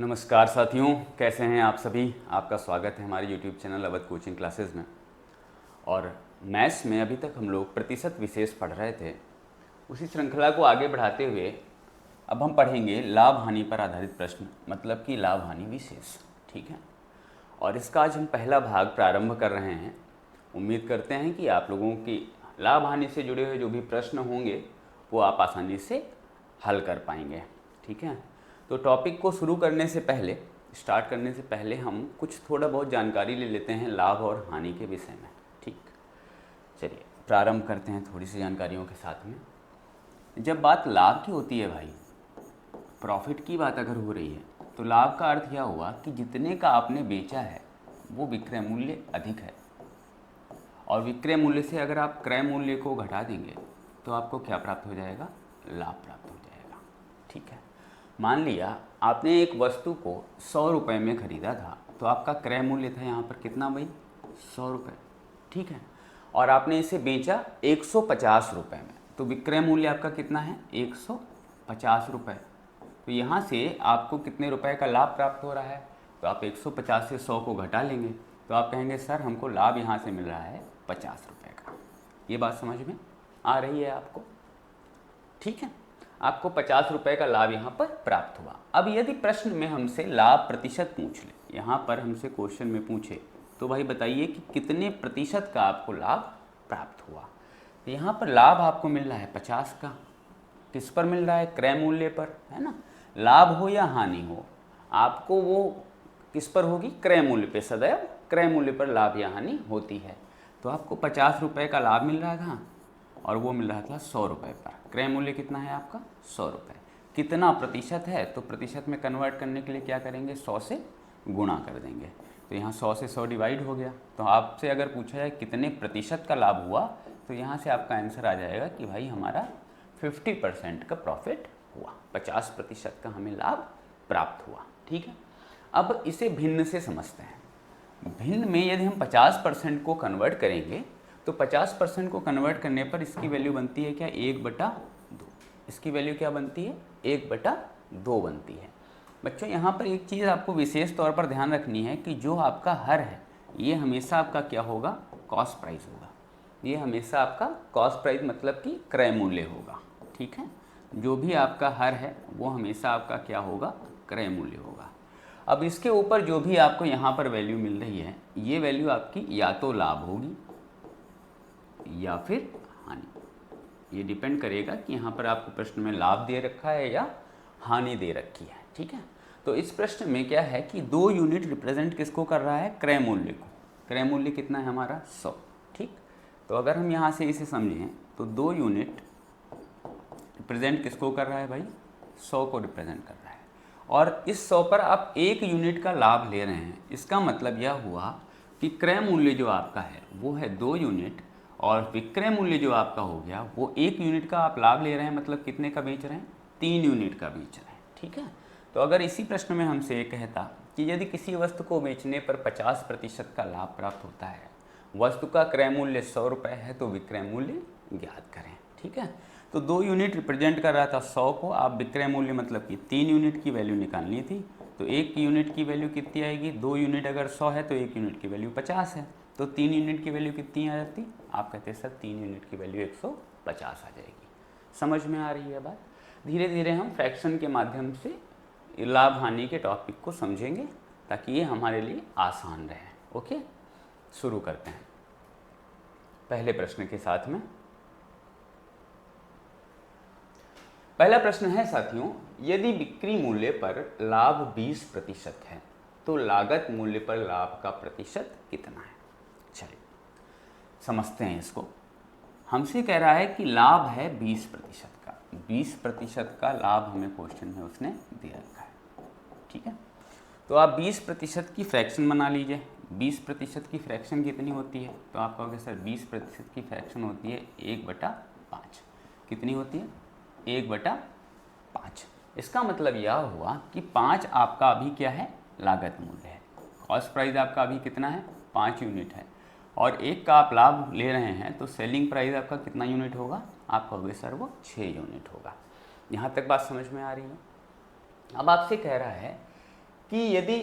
नमस्कार साथियों, कैसे हैं आप सभी। आपका स्वागत है हमारे YouTube channel Awadh coaching classes में। और मैथ्स में अभी तक हम लोग प्रतिशत विशेष पढ़ रहे थे। उसी श्रृंखला को आगे बढ़ाते हुए अब हम पढ़ेंगे लाभ हानि पर आधारित प्रश्न, मतलब कि लाभ हानि विशेष। ठीक है, और इसका आज हम पहला भाग प्रारंभ कर रहे हैं। उम्मीद करते हैं कि आप लोगों की लाभ हानि से जुड़े हुए जो भी प्रश्न होंगे वो आप आसानी से हल कर पाएंगे। ठीक है, तो टॉपिक को शुरू करने से पहले, स्टार्ट करने से पहले हम कुछ थोड़ा बहुत जानकारी ले लेते हैं लाभ और हानि के विषय में। ठीक, चलिए प्रारंभ करते हैं थोड़ी सी जानकारियों के साथ में। जब बात लाभ की होती है भाई, प्रॉफिट की बात अगर हो रही है, तो लाभ का अर्थ यह हुआ कि जितने का आपने बेचा है वो विक्रय मूल्य अधिक है, और विक्रय मूल्य से अगर आप क्रय मूल्य को घटा देंगे तो आपको क्या प्राप्त हो जाएगा? लाभ प्राप्त हो जाएगा। ठीक है, मान लिया आपने एक वस्तु को 100 रुपये में ख़रीदा था, तो आपका क्रय मूल्य था यहाँ पर कितना भाई? 100 रुपये। ठीक है, और आपने इसे बेचा 150 रुपये में, तो विक्रय मूल्य आपका कितना है? 150 रुपये। तो यहाँ से आपको कितने रुपए का लाभ प्राप्त हो रहा है? तो आप 150 से 100 को घटा लेंगे, तो आप कहेंगे सर हमको लाभ यहाँ से मिल रहा है 50 रुपये का। ये बात समझ में आ रही है आपको? ठीक है, आपको 50 रुपये का लाभ यहाँ पर प्राप्त हुआ। अब यदि प्रश्न में हमसे लाभ प्रतिशत पूछ ले, यहाँ पर हमसे क्वेश्चन में पूछे तो भाई बताइए कि कितने प्रतिशत का आपको लाभ प्राप्त हुआ। तो यहाँ पर लाभ आपको मिल रहा है 50 का। किस पर मिल रहा है? क्रय मूल्य पर, है ना। लाभ हो या हानि हो, आपको वो किस पर होगी? क्रय मूल्य पे। सदैव क्रय मूल्य पर लाभ या हानि होती है। तो आपको 50 रुपये का लाभ मिल रहा था और वो मिल रहा था 100 रुपये पर। क्रय मूल्य कितना है आपका? 100 रुपये। कितना प्रतिशत है? तो प्रतिशत में कन्वर्ट करने के लिए क्या करेंगे? 100 से गुणा कर देंगे। तो यहाँ 100 से 100 डिवाइड हो गया। तो आपसे अगर पूछा जाए कितने प्रतिशत का लाभ हुआ, तो यहाँ से आपका आंसर आ जाएगा कि भाई हमारा 50% का प्रॉफिट हुआ, 50% का हमें लाभ प्राप्त हुआ। ठीक है, अब इसे भिन्न से समझते हैं। भिन्न में यदि हम 50% को कन्वर्ट करेंगे, तो 50% को कन्वर्ट करने पर इसकी वैल्यू बनती है क्या? 1/2। इसकी वैल्यू क्या बनती है? 1/2 बनती है। बच्चों यहाँ पर एक चीज़ आपको विशेष तौर पर ध्यान रखनी है कि जो आपका हर है ये हमेशा आपका क्या होगा? कॉस्ट प्राइस होगा। ये हमेशा आपका कॉस्ट प्राइस मतलब कि क्रय मूल्य होगा। ठीक है, जो भी आपका हर है वो हमेशा आपका क्या होगा? क्रय मूल्य होगा। अब इसके ऊपर जो भी आपको यहाँ पर वैल्यू मिल रही है, ये वैल्यू आपकी या तो लाभ होगी या फिर हानि। ये डिपेंड करेगा कि यहाँ पर आपको प्रश्न में लाभ दे रखा है या हानि दे रखी है। ठीक है, तो इस प्रश्न में क्या है कि 2 यूनिट रिप्रेजेंट किसको कर रहा है? क्रय मूल्य को। क्रय मूल्य कितना है हमारा? 100। ठीक, तो अगर हम यहाँ से इसे समझें तो 2 यूनिट रिप्रेजेंट किसको कर रहा है भाई? 100 को रिप्रेजेंट कर रहा है। और इस 100 पर आप 1 यूनिट का लाभ ले रहे हैं। इसका मतलब यह हुआ कि क्रय मूल्य जो आपका है वो है 2 यूनिट, और विक्रय मूल्य जो आपका हो गया वो 1 यूनिट का आप लाभ ले रहे हैं। मतलब कितने का बेच रहे हैं? 3 यूनिट का बेच रहे हैं। ठीक है, तो अगर इसी प्रश्न में हमसे ये कहता कि यदि किसी वस्तु को बेचने पर 50% का लाभ प्राप्त होता है, वस्तु का क्रय मूल्य 100 रुपये है, तो विक्रय मूल्य ज्ञात करें। ठीक है, तो 2 यूनिट रिप्रेजेंट कर रहा था 100 को। आप विक्रय मूल्य मतलब कि 3 यूनिट की वैल्यू निकालनी थी, तो 1 यूनिट की वैल्यू कितनी आएगी? 2 यूनिट अगर 100 है तो 1 यूनिट की वैल्यू 50 है, तो 3 यूनिट की वैल्यू कितनी आ जाती? आप कहते हैं सर 3 यूनिट की वैल्यू 150 आ जाएगी। समझ में आ रही है बात? धीरे धीरे हम फ्रैक्शन के माध्यम से लाभ हानि के टॉपिक को समझेंगे ताकि ये हमारे लिए आसान रहे। ओके, शुरू करते हैं पहले प्रश्न के साथ में। पहला प्रश्न है साथियों, यदि बिक्री मूल्य पर लाभ 20% है तो लागत मूल्य पर लाभ का प्रतिशत कितना है? चलिए समझते हैं इसको। हमसे कह रहा है कि लाभ है 20% का। 20% का लाभ हमें क्वेश्चन में उसने दे रखा है। ठीक है, तो आप 20% की फ्रैक्शन बना लीजिए। 20% की फ्रैक्शन कितनी होती है? तो आप कहोगे सर 20% की फ्रैक्शन होती है 1/5। कितनी होती है? 1/5। इसका मतलब यह हुआ कि 5 आपका अभी क्या है? लागत मूल्य है। कॉस्ट प्राइस आपका अभी कितना है? 5 यूनिट है, और 1 का आप लाभ ले रहे हैं, तो सेलिंग प्राइस आपका कितना यूनिट होगा? आप कहोगे सर वो 6 यूनिट होगा। यहाँ तक बात समझ में आ रही है? अब आपसे कह रहा है कि यदि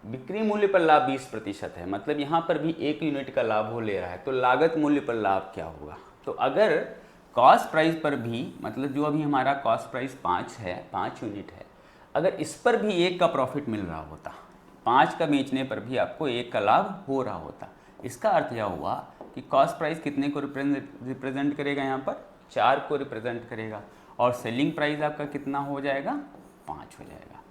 बिक्री मूल्य पर लाभ 20% है, मतलब यहाँ पर भी 1 यूनिट का लाभ वो ले रहा है, तो लागत मूल्य पर लाभ क्या होगा। तो अगर कॉस्ट प्राइस पर भी, मतलब जो अभी हमारा कॉस्ट प्राइस 5 है, 5 यूनिट है, अगर इस पर भी 1 का प्रॉफिट मिल रहा होता, 5 का बेचने पर भी आपको 1 का लाभ हो रहा होता, इसका अर्थ यह हुआ कि कॉस्ट प्राइस कितने को रिप्रेजेंट करेगा, यहाँ पर 4 को रिप्रेजेंट करेगा, और सेलिंग प्राइस आपका कितना हो जाएगा, 5 हो जाएगा।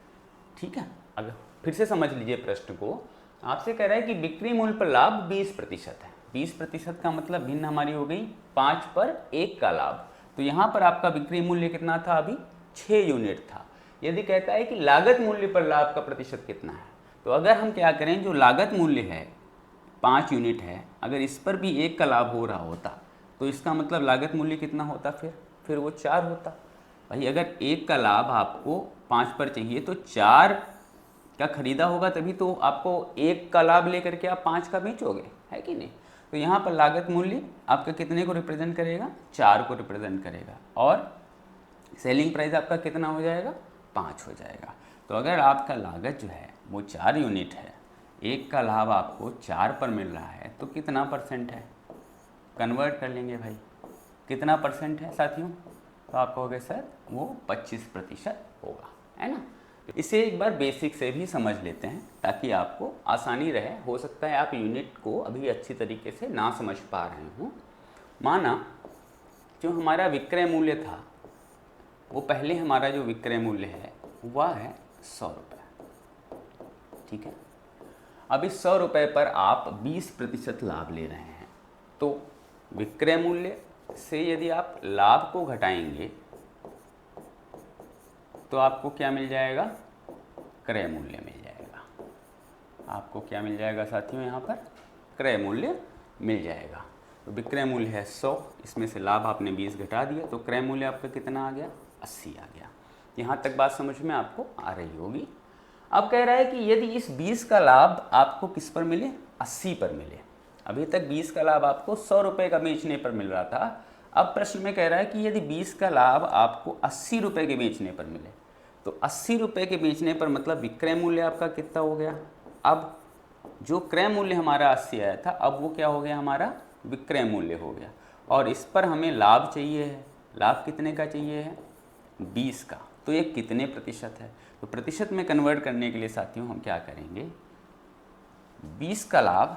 ठीक है, अगर फिर से समझ लीजिए प्रश्न को, आपसे कह रहा है कि बिक्री मूल्य पर लाभ 20% है। 20% का मतलब भिन्न हमारी हो गई 5 पर 1 का लाभ। तो यहाँ पर आपका बिक्री मूल्य कितना था, अभी 6 यूनिट था। यदि कहता है कि लागत मूल्य पर लाभ का प्रतिशत कितना है, तो अगर हम क्या करें, जो लागत मूल्य है 5 यूनिट है, अगर इस पर भी 1 का लाभ हो रहा होता, तो इसका मतलब लागत मूल्य कितना होता, फिर वो 4 होता। भाई अगर 1 का लाभ आपको 5 पर चाहिए तो 4 का खरीदा होगा, तभी तो आपको 1 का लाभ लेकर के आप 5 का बेचोगे, है कि नहीं। तो यहाँ पर लागत मूल्य आपका कितने को रिप्रेजेंट करेगा, 4 को रिप्रेजेंट करेगा, और सेलिंग प्राइस आपका कितना हो जाएगा, 5 हो जाएगा। तो अगर आपका लागत जो है वो 4 यूनिट है, 1 का लाभ आपको 4 पर मिल रहा है, तो कितना परसेंट है, कन्वर्ट कर लेंगे भाई, कितना परसेंट है साथियों, तो आप कहोगे सर वो 25% होगा, है ना। तो इसे एक बार बेसिक से भी समझ लेते हैं ताकि आपको आसानी रहे। हो सकता है आप यूनिट को अभी अच्छी तरीके से ना समझ पा रहे हों। माना जो हमारा विक्रय मूल्य था, वो पहले हमारा जो विक्रय मूल्य है वह है 100 रुपये, ठीक है। अब इस 100 रुपये पर आप 20% लाभ ले रहे हैं, तो विक्रय मूल्य से यदि आप लाभ को घटाएंगे तो आपको क्या मिल जाएगा, क्रय मूल्य मिल जाएगा। आपको क्या मिल जाएगा साथियों, यहाँ पर क्रय मूल्य मिल जाएगा। तो विक्रय मूल्य है 100, इसमें से लाभ आपने 20 घटा दिया, तो क्रय मूल्य आपका कितना आ गया, 80 आ गया। यहाँ तक बात समझ में आपको आ रही होगी। अब कह रहा है कि यदि इस 20 का लाभ आपको किस पर मिले, 80 पर मिले। अभी तक 20 का लाभ आपको 100 रुपये का बेचने पर मिल रहा था। अब प्रश्न में कह रहा है कि यदि 20 का लाभ आपको 80 रुपये के बेचने पर मिले, तो 80 रुपये के बेचने पर मतलब विक्रय मूल्य आपका कितना हो गया। अब जो क्रय मूल्य हमारा 80 आया था, अब वो क्या हो गया, हमारा विक्रय मूल्य हो गया। और इस पर हमें लाभ चाहिए है, लाभ कितने का चाहिए है, 20 का। तो ये कितने प्रतिशत है, तो प्रतिशत में कन्वर्ट करने के लिए साथियों हम क्या करेंगे, 20 का लाभ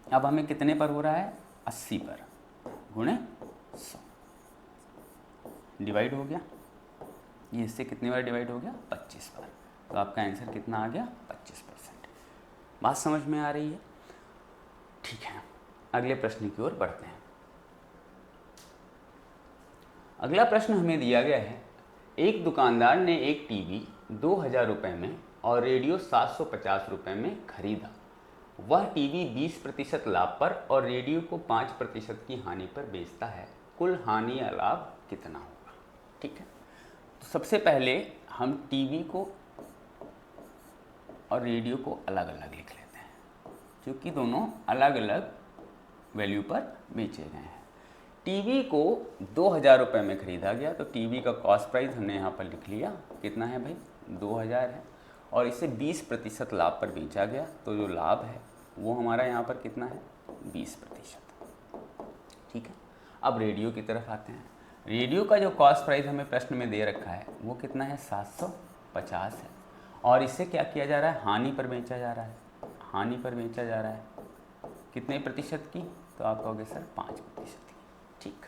अब हमें कितने पर हो रहा है, 80 पर गुणे 100, डिवाइड हो गया। ये इससे कितने बार डिवाइड हो गया, 25 बार। तो आपका आंसर कितना आ गया, 25%। बात समझ में आ रही है। ठीक है, अगले प्रश्न की ओर बढ़ते हैं। अगला प्रश्न हमें दिया गया है, एक दुकानदार ने एक टीवी 2000 रुपये में और रेडियो 750 रुपये में खरीदा। वह टीवी 20% लाभ पर और रेडियो को 5% की हानि पर बेचता है। कुल हानि या लाभ कितना होगा। ठीक है, तो सबसे पहले हम टीवी को और रेडियो को अलग अलग लिख लेते हैं, क्योंकि दोनों अलग अलग वैल्यू पर बेचे गए हैं। टीवी को 2000 रुपये में ख़रीदा गया, तो टीवी का कॉस्ट प्राइस हमने यहाँ पर लिख लिया, कितना है भाई, 2000 है, और इसे 20% लाभ पर बेचा गया, तो जो लाभ है वो हमारा यहाँ पर कितना है, 20%। ठीक है, अब रेडियो की तरफ आते हैं। रेडियो का जो कॉस्ट प्राइस हमें प्रश्न में दे रखा है वो कितना है, 750 है, और इसे क्या किया जा रहा है, हानि पर बेचा जा रहा है। हानि पर बेचा जा रहा है कितने प्रतिशत की, तो आप कहोगे सर 5% की। ठीक,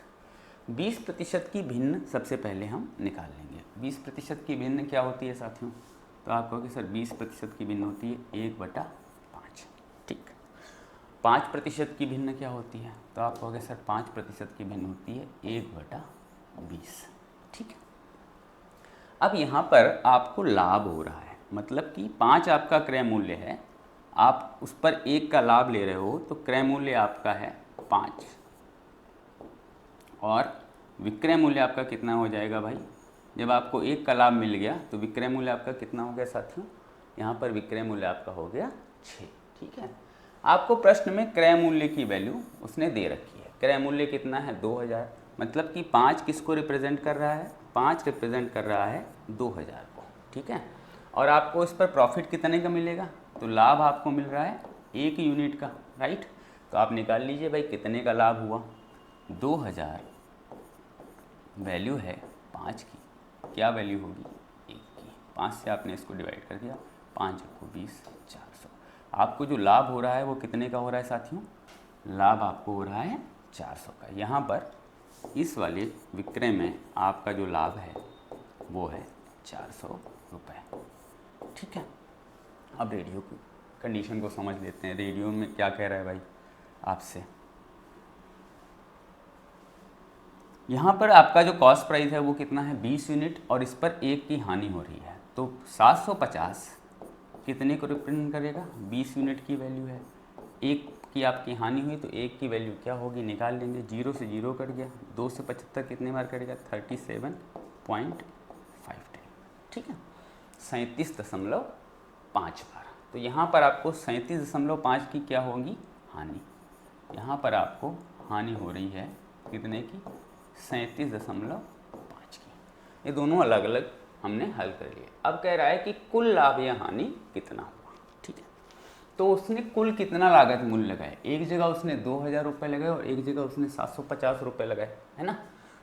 20% की भिन्न सबसे पहले हम निकाल लेंगे। 20% की भिन्न क्या होती है साथियों, तो आप कहोगे सर 20% की भिन्न होती है 1/5। ठीक, 5% की भिन्न क्या होती है, तो आप कहोगे सर 5% की भिन्न होती है 1/20। ठीक है, अब यहाँ पर आपको लाभ हो रहा है, मतलब कि 5 आपका क्रय मूल्य है, आप उस पर 1 का लाभ ले रहे हो, तो क्रय मूल्य आपका है 5 और विक्रय मूल्य आपका कितना हो जाएगा भाई। जब आपको 1 का लाभ मिल गया तो विक्रय मूल्य आपका कितना हो गया साथियों, यहाँ पर विक्रय मूल्य आपका हो गया 6। ठीक है, आपको प्रश्न में क्रय मूल्य की वैल्यू उसने दे रखी है। क्रय मूल्य कितना है, 2000, मतलब कि 5 किसको रिप्रेजेंट कर रहा है, 5 रिप्रेजेंट कर रहा है 2000 को। ठीक है, और आपको इस पर प्रॉफिट कितने का मिलेगा, तो लाभ आपको मिल रहा है 1 यूनिट का, राइट। तो आप निकाल लीजिए भाई कितने का लाभ हुआ, 2000 वैल्यू है 5 की, क्या वैल्यू होगी 1 की। 5 से आपने इसको डिवाइड कर दिया, 5 को 20, 400। आपको जो लाभ हो रहा है वो कितने का हो रहा है साथियों, लाभ आपको हो रहा है 400 का। यहाँ पर इस वाले विक्रय में आपका जो लाभ है वो है 400 रुपये, ठीक है। अब रेडियो की कंडीशन को समझ लेते हैं। रेडियो में क्या कह रहा है भाई आपसे, यहाँ पर आपका जो कॉस्ट प्राइस है वो कितना है 20 यूनिट और इस पर 1 की हानि हो रही है, तो 750 कितने को रिप्रेजेंट करेगा, 20 यूनिट की वैल्यू है, 1 की आपकी हानि हुई तो 1 की वैल्यू क्या होगी, निकाल लेंगे। 0 से 0 कट गया, 2 से 75 कितने बार कटेगा, 37.5 टाइम, ठीक है, 37.5 बार। तो यहाँ पर आपको 37.5 की क्या होगी हानि, यहाँ पर आपको हानि हो रही है कितने की, 37.5 की। ये दोनों अलग अलग हमने हल कर लिए। अब कह रहा है कि कुल लाभ या हानि कितना हुआ, ठीक है। तो उसने कुल कितना लागत मूल्य लगाए, एक जगह उसने 2000 रुपये लगाए और एक जगह उसने 750 रुपये लगाए, है ना।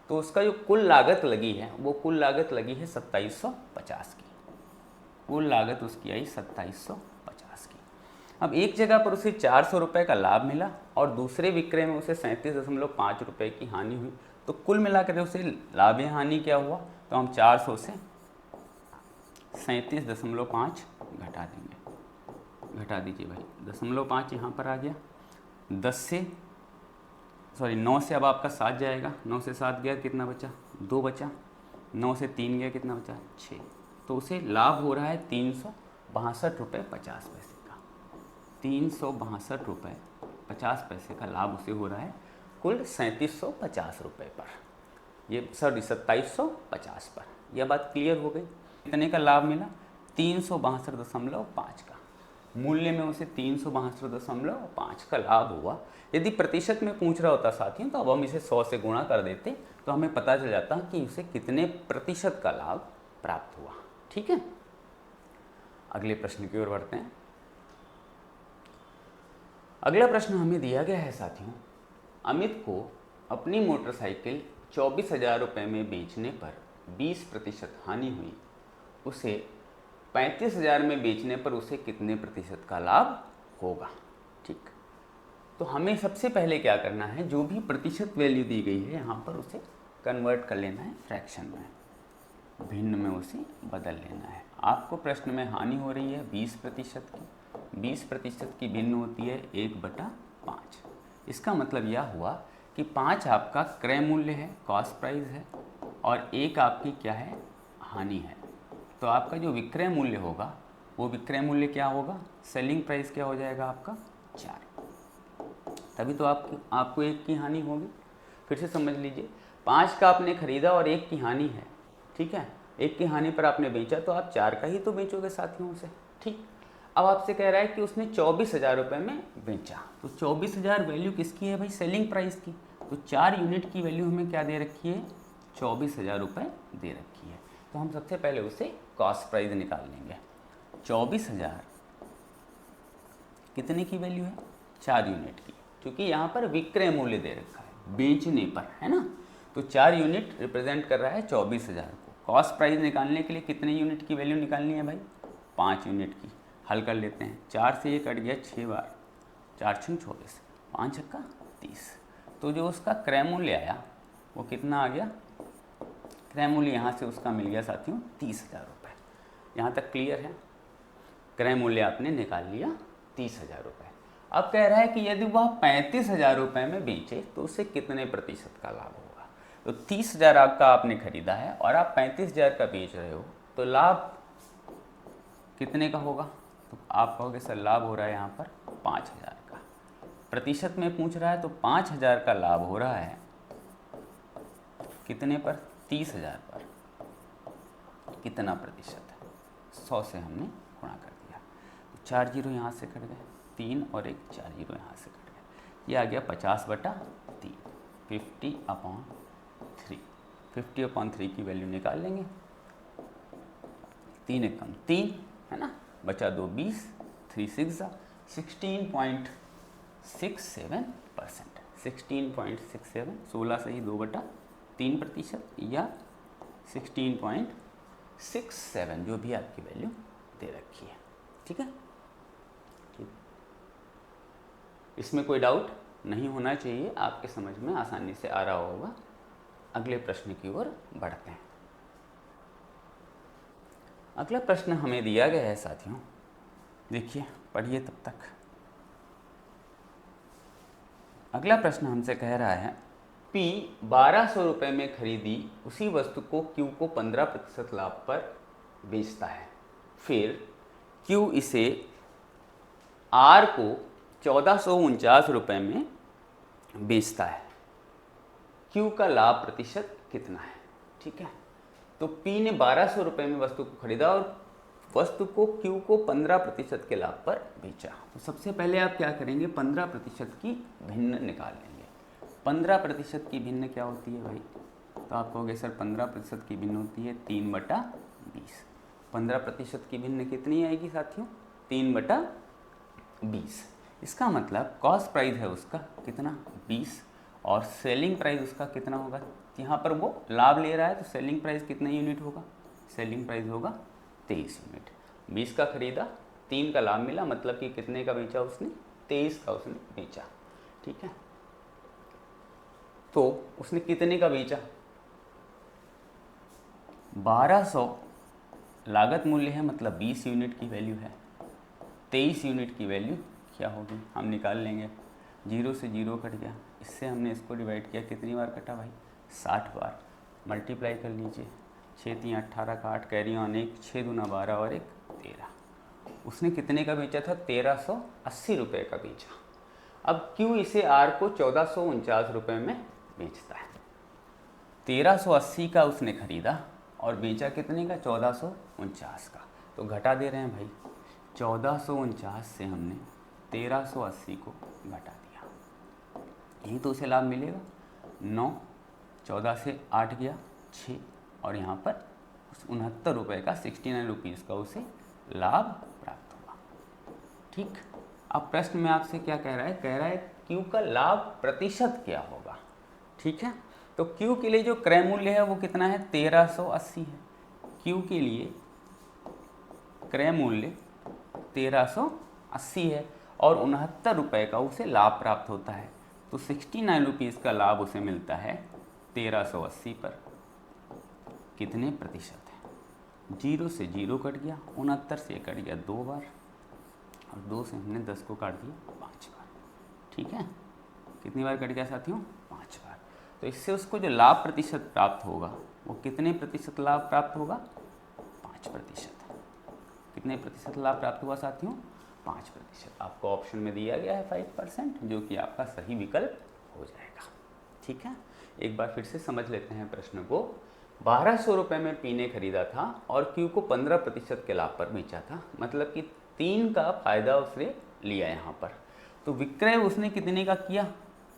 तो उसका जो कुल लागत लगी है वो कुल लागत लगी है 2750 की, कुल लागत उसकी आई 2750 की। अब एक जगह पर उसे 400 रुपये का लाभ मिला और दूसरे विक्रय में उसे 37.5 रुपये की हानि हुई, तो कुल मिलाकर उसे लाभ या हानि क्या हुआ, तो हम 400 से 37.5 घटा देंगे, घटा दीजिए भाई, 0.5 यहाँ पर आ गया, 9 से अब आपका 7 जाएगा, 9 से 7 गया कितना बचा, 2 बचा, 9 से 3 गया कितना बचा, 6। तो उसे लाभ हो रहा है 362 रुपये 50 पैसे का, 362 रुपये 50 पैसे का लाभ उसे हो रहा है कुल 3750 रुपये पर, ये 2750 पर। यह बात क्लियर हो गई। कितने का लाभ मिला, 362.5 का, मूल्य में उसे 362.5 का लाभ हुआ। यदि प्रतिशत में पूछ रहा होता साथियों तो अब हम इसे 100 से गुणा कर देते तो हमें पता चल जाता कि उसे कितने प्रतिशत का लाभ प्राप्त हुआ, ठीक है। अगले प्रश्न की ओर बढ़ते हैं। अगला प्रश्न हमें दिया गया है साथियों, अमित को अपनी मोटरसाइकिल 24,000 रुपये में बेचने पर 20% हानि हुई, उसे 35,000 में बेचने पर उसे कितने प्रतिशत का लाभ होगा, ठीक। तो हमें सबसे पहले क्या करना है, जो भी प्रतिशत वैल्यू दी गई है यहाँ पर उसे कन्वर्ट कर लेना है फ्रैक्शन में, भिन्न में उसे बदल लेना है। आपको प्रश्न में हानि हो रही है 20% की, 20% की भिन्न होती है 1/5। इसका मतलब यह हुआ कि 5 आपका क्रय मूल्य है, कॉस्ट प्राइस है, और 1 आपकी क्या है, हानि है। तो आपका जो विक्रय मूल्य होगा वो विक्रय मूल्य क्या होगा, सेलिंग प्राइस क्या हो जाएगा आपका 4, तभी तो आपको 1 की हानि होगी। फिर से समझ लीजिए, 5 का आपने खरीदा और 1 की हानि है, ठीक है, 1 की हानि पर आपने बेचा तो आप 4 का ही तो बेचोगे साथियों से, ठीक। अब आपसे कह रहा है कि उसने 24,000 रुपये में बेचा, तो 24,000 वैल्यू किसकी है भाई, सेलिंग प्राइस की। तो 4 यूनिट की वैल्यू हमें क्या दे रखी है, 24,000 रुपये दे रखी है। तो हम सबसे पहले उसे कॉस्ट प्राइस निकाल लेंगे। 24,000 कितने की वैल्यू है, 4 यूनिट की, क्योंकि यहाँ पर विक्रय मूल्य दे रखा है बेचने पर, है ना। तो 4 यूनिट रिप्रेजेंट कर रहा है 24,000 को। कॉस्ट प्राइस निकालने के लिए कितने यूनिट की वैल्यू निकालनी है भाई, 5 यूनिट की। हल कर लेते हैं, 4 से ये कट गया 6 बार, 4 छंग 24, 5 छक्का 30। तो जो उसका क्रय मूल्य आया वो कितना आ गया, क्रय मूल्य यहाँ से उसका मिल गया साथियों 30,000 रुपये। यहाँ तक क्लियर है, क्रय मूल्य आपने निकाल लिया 30,000 रुपये। अब कह रहा है कि यदि वह 35,000 रुपये में बेचे तो उसे कितने प्रतिशत का लाभ होगा। तो 30,000 आपका आपने खरीदा है और आप 35,000 का बेच रहे हो, तो लाभ कितने का होगा, तो आप कहोगे सर लाभ हो रहा है यहाँ पर 5,000 का। प्रतिशत में पूछ रहा है तो 5,000 का लाभ हो रहा है कितने पर, 30,000 पर। कितना प्रतिशत है, 100 से हमने गुणा कर दिया, तो 4 जीरो यहाँ से कट गए, 3 और 1 4 जीरो यहाँ से कट गए, ये आ गया 50/3, 50/3। 50/3 की वैल्यू निकाल लेंगे, 3 एक कम 3 है ना, बचा 2 20, 3 6 16.67%, 16.67, 16 से ही 2/3% या 16.67 जो भी आपकी वैल्यू दे रखी है। ठीक है, इसमें कोई डाउट नहीं होना चाहिए, आपके समझ में आसानी से आ रहा होगा। अगले प्रश्न की ओर बढ़ते हैं। अगला प्रश्न हमें दिया गया है साथियों, देखिए पढ़िए तब तक। अगला प्रश्न हमसे कह रहा है P 1200 रुपये में खरीदी उसी वस्तु को Q को 15% लाभ पर बेचता है, फिर Q इसे R को 1449 रुपये में बेचता है, Q का लाभ प्रतिशत कितना है। ठीक है, तो P ने 1200 रुपये में वस्तु को खरीदा और वस्तु को Q को 15% के लाभ पर बेचा। तो सबसे पहले आप क्या करेंगे, 15% की भिन्न निकाल लेंगे। 15% की भिन्न क्या होती है भाई, तो आप कहोगे सर 15% की भिन्न होती है 3/20। 15% की भिन्न कितनी आएगी साथियों, 3/20। इसका मतलब कॉस्ट प्राइस है उसका कितना 20 और सेलिंग प्राइस उसका कितना होगा, यहाँ पर वो लाभ ले रहा है तो सेलिंग प्राइस कितना यूनिट होगा, सेलिंग प्राइस होगा 23 यूनिट। 20 का खरीदा, 3 का लाभ मिला, मतलब कि कितने का बेचा उसने, 23 का उसने बेचा। ठीक है, तो उसने कितने का बेचा, 1200 लागत मूल्य है, मतलब 20 यूनिट की वैल्यू है। 23 यूनिट की वैल्यू क्या होगी हम निकाल लेंगे, 0 से 0 कट गया, इससे हमने इसको डिवाइड किया, कितनी बार कटा भाई, 60 बार। मल्टीप्लाई कर लीजिए, 6 3 18 का 8 कैरी ऑन 1, 6 दूना 12 और 1 13। उसने कितने का बेचा था, 1380 रुपये का बेचा। अब Q इसे R को 1449 रुपये में बेचता है। 1380 का उसने खरीदा और बेचा कितने का, 1449 का। तो घटा दे रहे हैं भाई, 1449 से हमने 1380 को घटा दिया, यही तो उसे लाभ मिलेगा। 9, 14 से 8 गया 6 और यहाँ पर 69 रुपये का 69 रुपीज़ का उसे लाभ प्राप्त हुआ। ठीक, अब प्रश्न में आपसे क्या कह रहा है, Q का लाभ प्रतिशत क्या होगा। ठीक है, तो Q के लिए जो क्रय मूल्य है वो कितना है, 1380 है। Q के लिए क्रय मूल्य 1380 है और 69 रुपये का उसे लाभ प्राप्त होता है, तो 69 रुपीज़ का लाभ उसे मिलता है 1380 पर। कितने प्रतिशत है, 0 से 0 कट गया, 69 से कट गया 2 बार और 2 से हमने 10 को काट दिया 5 बार। ठीक है, कितनी बार कट गया साथियों, 5 बार। तो इससे उसको जो लाभ प्रतिशत प्राप्त होगा वो कितने प्रतिशत लाभ प्राप्त होगा, 5%। कितने प्रतिशत लाभ प्राप्त हुआ साथियों, 5%। आपको ऑप्शन में दिया गया है 5%, जो कि आपका सही विकल्प हो जाएगा। ठीक है, एक बार फिर से समझ लेते हैं प्रश्न को। 1200 रुपये में P ने खरीदा था और Q को 15% के लाभ पर बेचा था, मतलब कि 3 का फायदा उसने लिया यहाँ पर। तो विक्रय उसने कितने का किया,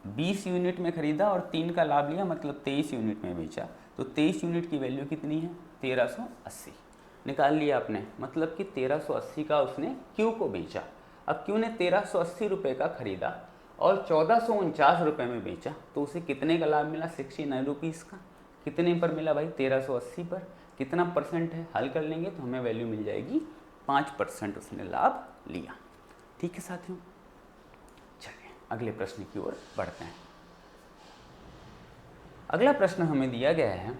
20 यूनिट में खरीदा और 3 का लाभ लिया, मतलब 23 यूनिट में बेचा। तो 23 यूनिट की वैल्यू कितनी है, 1380 निकाल लिया आपने, मतलब कि 1380 का उसने Q को बेचा। अब Q ने 1380 रुपये का खरीदा और 1449 रुपये में बेचा, तो उसे कितने का लाभ मिला, 69 रुपीज़ का। कितने पर मिला भाई, 1380 पर। कितना परसेंट है, हल कर लेंगे तो हमें वैल्यू मिल जाएगी 5% उसने लाभ लिया। ठीक है साथियों, चलिए अगले प्रश्न की ओर बढ़ते हैं। अगला प्रश्न हमें दिया गया है,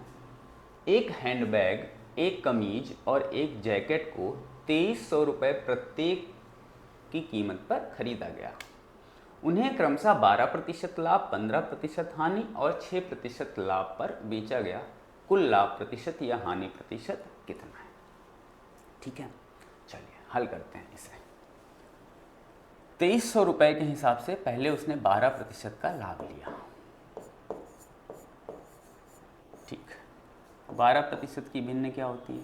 एक हैंडबैग, एक कमीज और एक जैकेट को 2300 रुपये प्रत्येक की कीमत पर खरीदा गया। उन्हें क्रमशः 12% लाभ, 15% हानि और 6% लाभ पर बेचा गया। कुल लाभ प्रतिशत या हानि प्रतिशत कितना है। ठीक है, चलिए हल करते हैं इसे। 2300 रुपये के हिसाब से पहले उसने 12% का लाभ लिया। ठीक, 12% की भिन्न क्या होती है,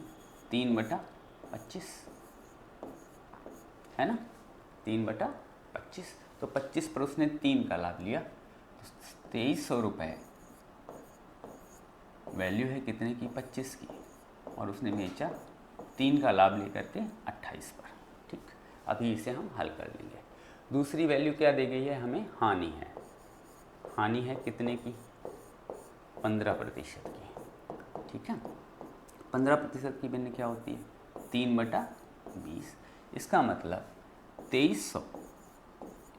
3/25 है ना, 3/25। तो 25 पर उसने 3 का लाभ लिया, तो 2300 रुपये वैल्यू है कितने की, 25 की, और उसने बेचा 3 का लाभ लेकर के 28 पर। ठीक, अभी इसे हम हल कर लेंगे। दूसरी वैल्यू क्या दी गई है हमें, हानि है। हानि है कितने की, 15% की। ठीक है, 15% की भिन्न क्या होती है, 3/20। इसका मतलब 2300,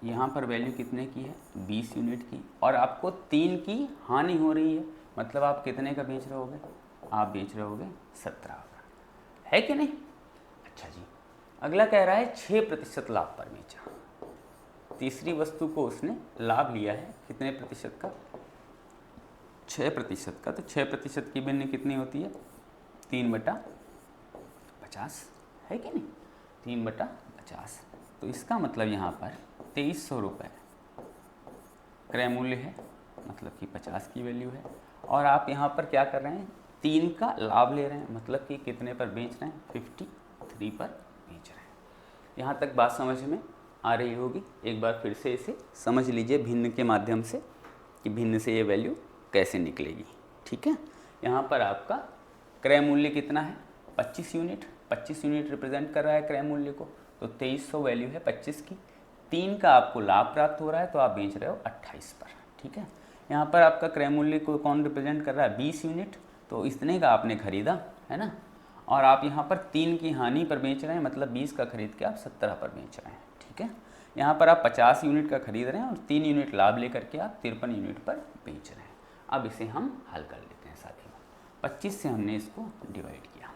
यहाँ पर वैल्यू कितने की है, 20 यूनिट की, और आपको 3 की हानि हो रही है, मतलब आप कितने का बेच रहे होगे, आप बेच रहे होगे 17 का, है कि नहीं। अच्छा जी, अगला कह रहा है 6% लाभ पर बेचा। तीसरी वस्तु को उसने लाभ लिया है कितने प्रतिशत का, 6% का। तो 6% की भिन्न कितनी होती है, 3/50, है कि नहीं, 3/50। तो इसका मतलब यहाँ पर 2300 रुपये क्रय मूल्य है, मतलब कि 50 की वैल्यू है। और आप यहाँ पर क्या कर रहे हैं, 3 का लाभ ले रहे हैं, मतलब कि कितने पर बेच रहे हैं, 53 पर बेच रहे हैं। यहाँ तक बात समझ में आ रही होगी। एक बार फिर से इसे समझ लीजिए भिन्न के माध्यम से, कि भिन्न से ये वैल्यू कैसे निकलेगी। ठीक है, यहाँ पर आपका क्रय मूल्य कितना है, 25 यूनिट। 25 यूनिट रिप्रेजेंट कर रहा है क्रय मूल्य को, तो 2300 वैल्यू है 25 की। 3 का आपको लाभ प्राप्त हो रहा है, तो आप बेच रहे हो 28 पर। ठीक है, यहाँ पर आपका क्रय मूल्य को कौन रिप्रेजेंट कर रहा है, 20 यूनिट, तो इतने का आपने खरीदा है ना। और आप यहाँ पर 3 की हानि पर बेच रहे हैं, मतलब 20 का खरीद के आप 17 पर बेच रहे हैं। ठीक है, यहाँ पर आप 50 यूनिट का खरीद रहे हैं और 3 यूनिट लाभ लेकर के आप 53 यूनिट पर बेच रहे हैं। अब इसे हम हल कर लेते हैं साथियों। 25 से हमने इसको डिवाइड किया,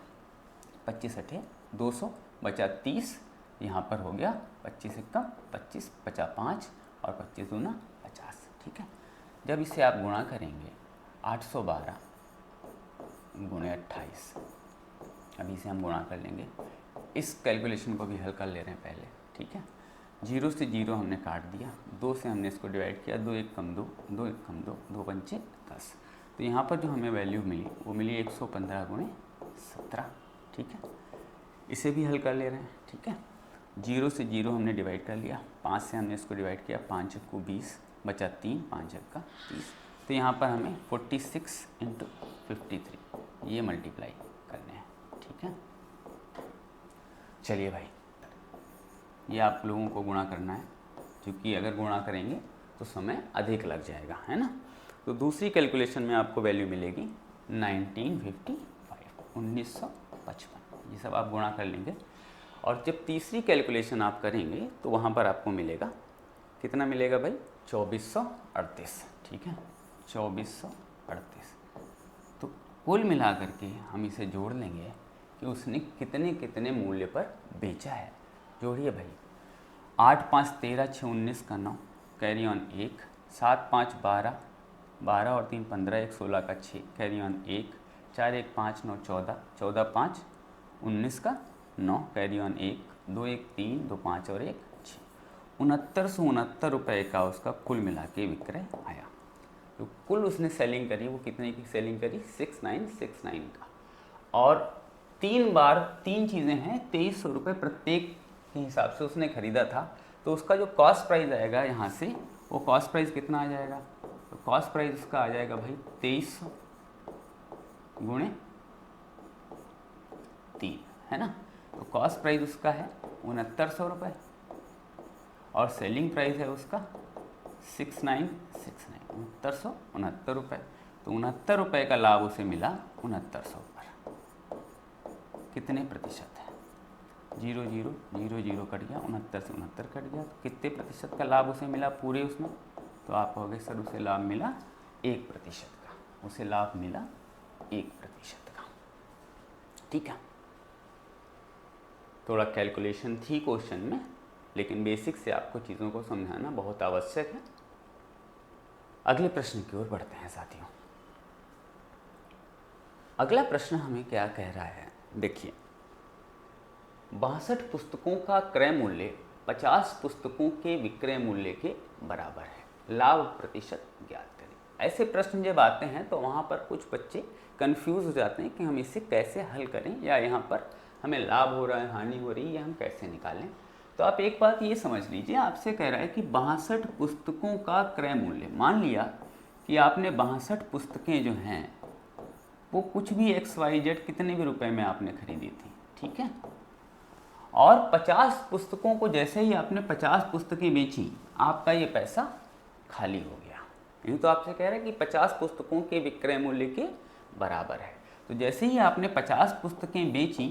25 अठे 200 बचा 30, यहाँ पर हो गया 25 एकम 25, बचा 5 और 25 दूना 50। ठीक है, जब इसे आप गुणा करेंगे 812 गुणे 28, अभी इसे हम गुणा कर लेंगे। इस कैलकुलेशन को भी हल कर ले रहे हैं पहले। ठीक है, 0 से 0 हमने काट दिया, 2 से हमने इसको डिवाइड किया, 2 एक कम 2, 2 एक कम 2, 2 पंचे 10। तो यहाँ पर जो हमें वैल्यू मिली वो मिली 115 गुणे 17। ठीक है, इसे भी हल कर ले रहे हैं। ठीक है, 0 से 0 हमने डिवाइड कर लिया, 5 से हमने इसको डिवाइड किया, 5 एक को 20, बचा 3, 5 एक का 30। तो यहाँ पर हमें 46 × 53 ये मल्टीप्लाई करने हैं। ठीक है, चलिए भाई, ये आप लोगों को गुणा करना है, क्योंकि अगर गुणा करेंगे तो समय अधिक लग जाएगा, है ना। तो दूसरी कैलकुलेशन में आपको वैल्यू मिलेगी 1955। ये सब आप गुणा कर लेंगे। और जब तीसरी कैलकुलेशन आप करेंगे तो वहाँ पर आपको मिलेगा, कितना मिलेगा भाई, 2438। ठीक है, 2438। तो कुल मिला करके हम इसे जोड़ लेंगे कि उसने कितने कितने मूल्य पर बेचा है। जोड़िए भाई, 8 5 13 6 19 का 9, कैरी ऑन 1, 7 5 12, 12 और 3 15, 1 16 का 6, कैरी ऑन 1, 4 1 5 9 14, 14 5 19 का 9, कैरी ऑन 1, 2 1 3 2 5 और 1 6। 6969 रुपये का उसका कुल मिला के विक्रय आया। तो कुल उसने सेलिंग करी, वो कितने की सेलिंग करी, 6969 का। और 3 बार 3 चीज़ें हैं, 2300 रुपये प्रत्येक के हिसाब से उसने ख़रीदा था। तो उसका जो कॉस्ट प्राइस आएगा यहाँ से, वो कॉस्ट प्राइस कितना आ जाएगा, तो कॉस्ट प्राइस उसका आ जाएगा भाई 2300 गुणे 3, है ना। तो कॉस्ट प्राइस उसका है 6900 रुपये और सेलिंग प्राइस है उसका 6969 रुपये। तो 69 रुपये का लाभ उसे मिला 6900 पर। कितने प्रतिशत है, 0 0 0 0 कट गया, 69 से 69 कट गया, तो कितने प्रतिशत का लाभ उसे मिला पूरे उसमें, तो आप कहोगे सर उसे लाभ मिला 1% का, उसे लाभ मिला 1% का। ठीक है, थोड़ा कैलकुलेशन थी क्वेश्चन में, लेकिन बेसिक से आपको चीज़ों को समझाना बहुत आवश्यक है। अगले प्रश्न की ओर बढ़ते हैं साथियों। अगला प्रश्न हमें क्या कह रहा है, देखिए, 62 पुस्तकों का क्रय मूल्य 50 पुस्तकों के विक्रय मूल्य के बराबर है, लाभ प्रतिशत ज्ञात करें। ऐसे प्रश्न जब आते हैं तो वहाँ पर कुछ बच्चे कंफ्यूज हो जाते हैं कि हम इसे कैसे हल करें, या यहाँ पर हमें लाभ हो रहा है, हानि हो रही है, या हम कैसे निकालें। तो आप एक बात ये समझ लीजिए, आपसे कह रहा है कि 62 पुस्तकों का क्रय मूल्य, मान लिया कि आपने 62 पुस्तकें जो हैं वो कुछ भी XYZ कितने भी रुपए में आपने खरीदी थी, ठीक है। और 50 पुस्तकों को जैसे ही आपने 50 पुस्तकें बेची, आपका ये पैसा खाली हो गया। यही तो आपसे कह रहे हैं कि 50 पुस्तकों के विक्रय मूल्य के बराबर है। तो जैसे ही आपने 50 पुस्तकें बेची,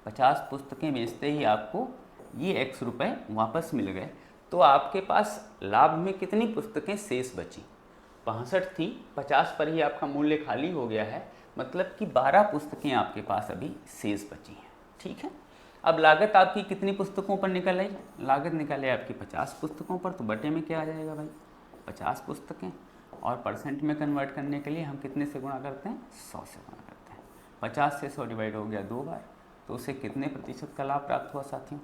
50 पुस्तकें बेचते ही आपको ये x रुपये वापस मिल गए, तो आपके पास लाभ में कितनी पुस्तकें शेष बची? 65 थी, 50 पर ही आपका मूल्य खाली हो गया है, मतलब कि 12 पुस्तकें आपके पास अभी शेष बची हैं, ठीक है। अब लागत आपकी कितनी पुस्तकों पर निकल आई? लागत निकाले आपकी 50 पुस्तकों पर, तो बटे में क्या आ जाएगा भाई? 50 पुस्तकें। और परसेंट में कन्वर्ट करने के लिए हम कितने से गुणा करते हैं? 100 से गुणा करते हैं। 50 से 100 डिवाइड हो गया 2 बार, तो उसे कितने प्रतिशत का लाभ प्राप्त हुआ साथियों?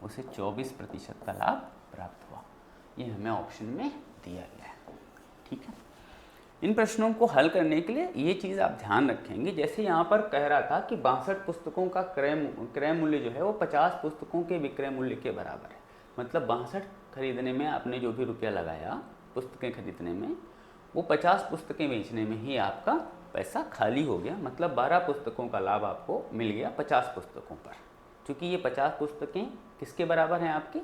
उसे 24% का लाभ प्राप्त हुआ। ये हमें ऑप्शन में दिया गया है, ठीक है। इन प्रश्नों को हल करने के लिए ये चीज़ आप ध्यान रखेंगे, जैसे यहाँ पर कह रहा था कि 62 पुस्तकों का क्रय मूल्य जो है वो 50 पुस्तकों के विक्रय मूल्य के बराबर है। मतलब 62 खरीदने में आपने जो भी रुपया लगाया पुस्तकें खरीदने में, वो 50 पुस्तकें बेचने में ही आपका पैसा खाली हो गया। मतलब 12 पुस्तकों का लाभ आपको मिल गया 50 पुस्तकों पर, क्योंकि ये 50 पुस्तकें किसके बराबर हैं? आपके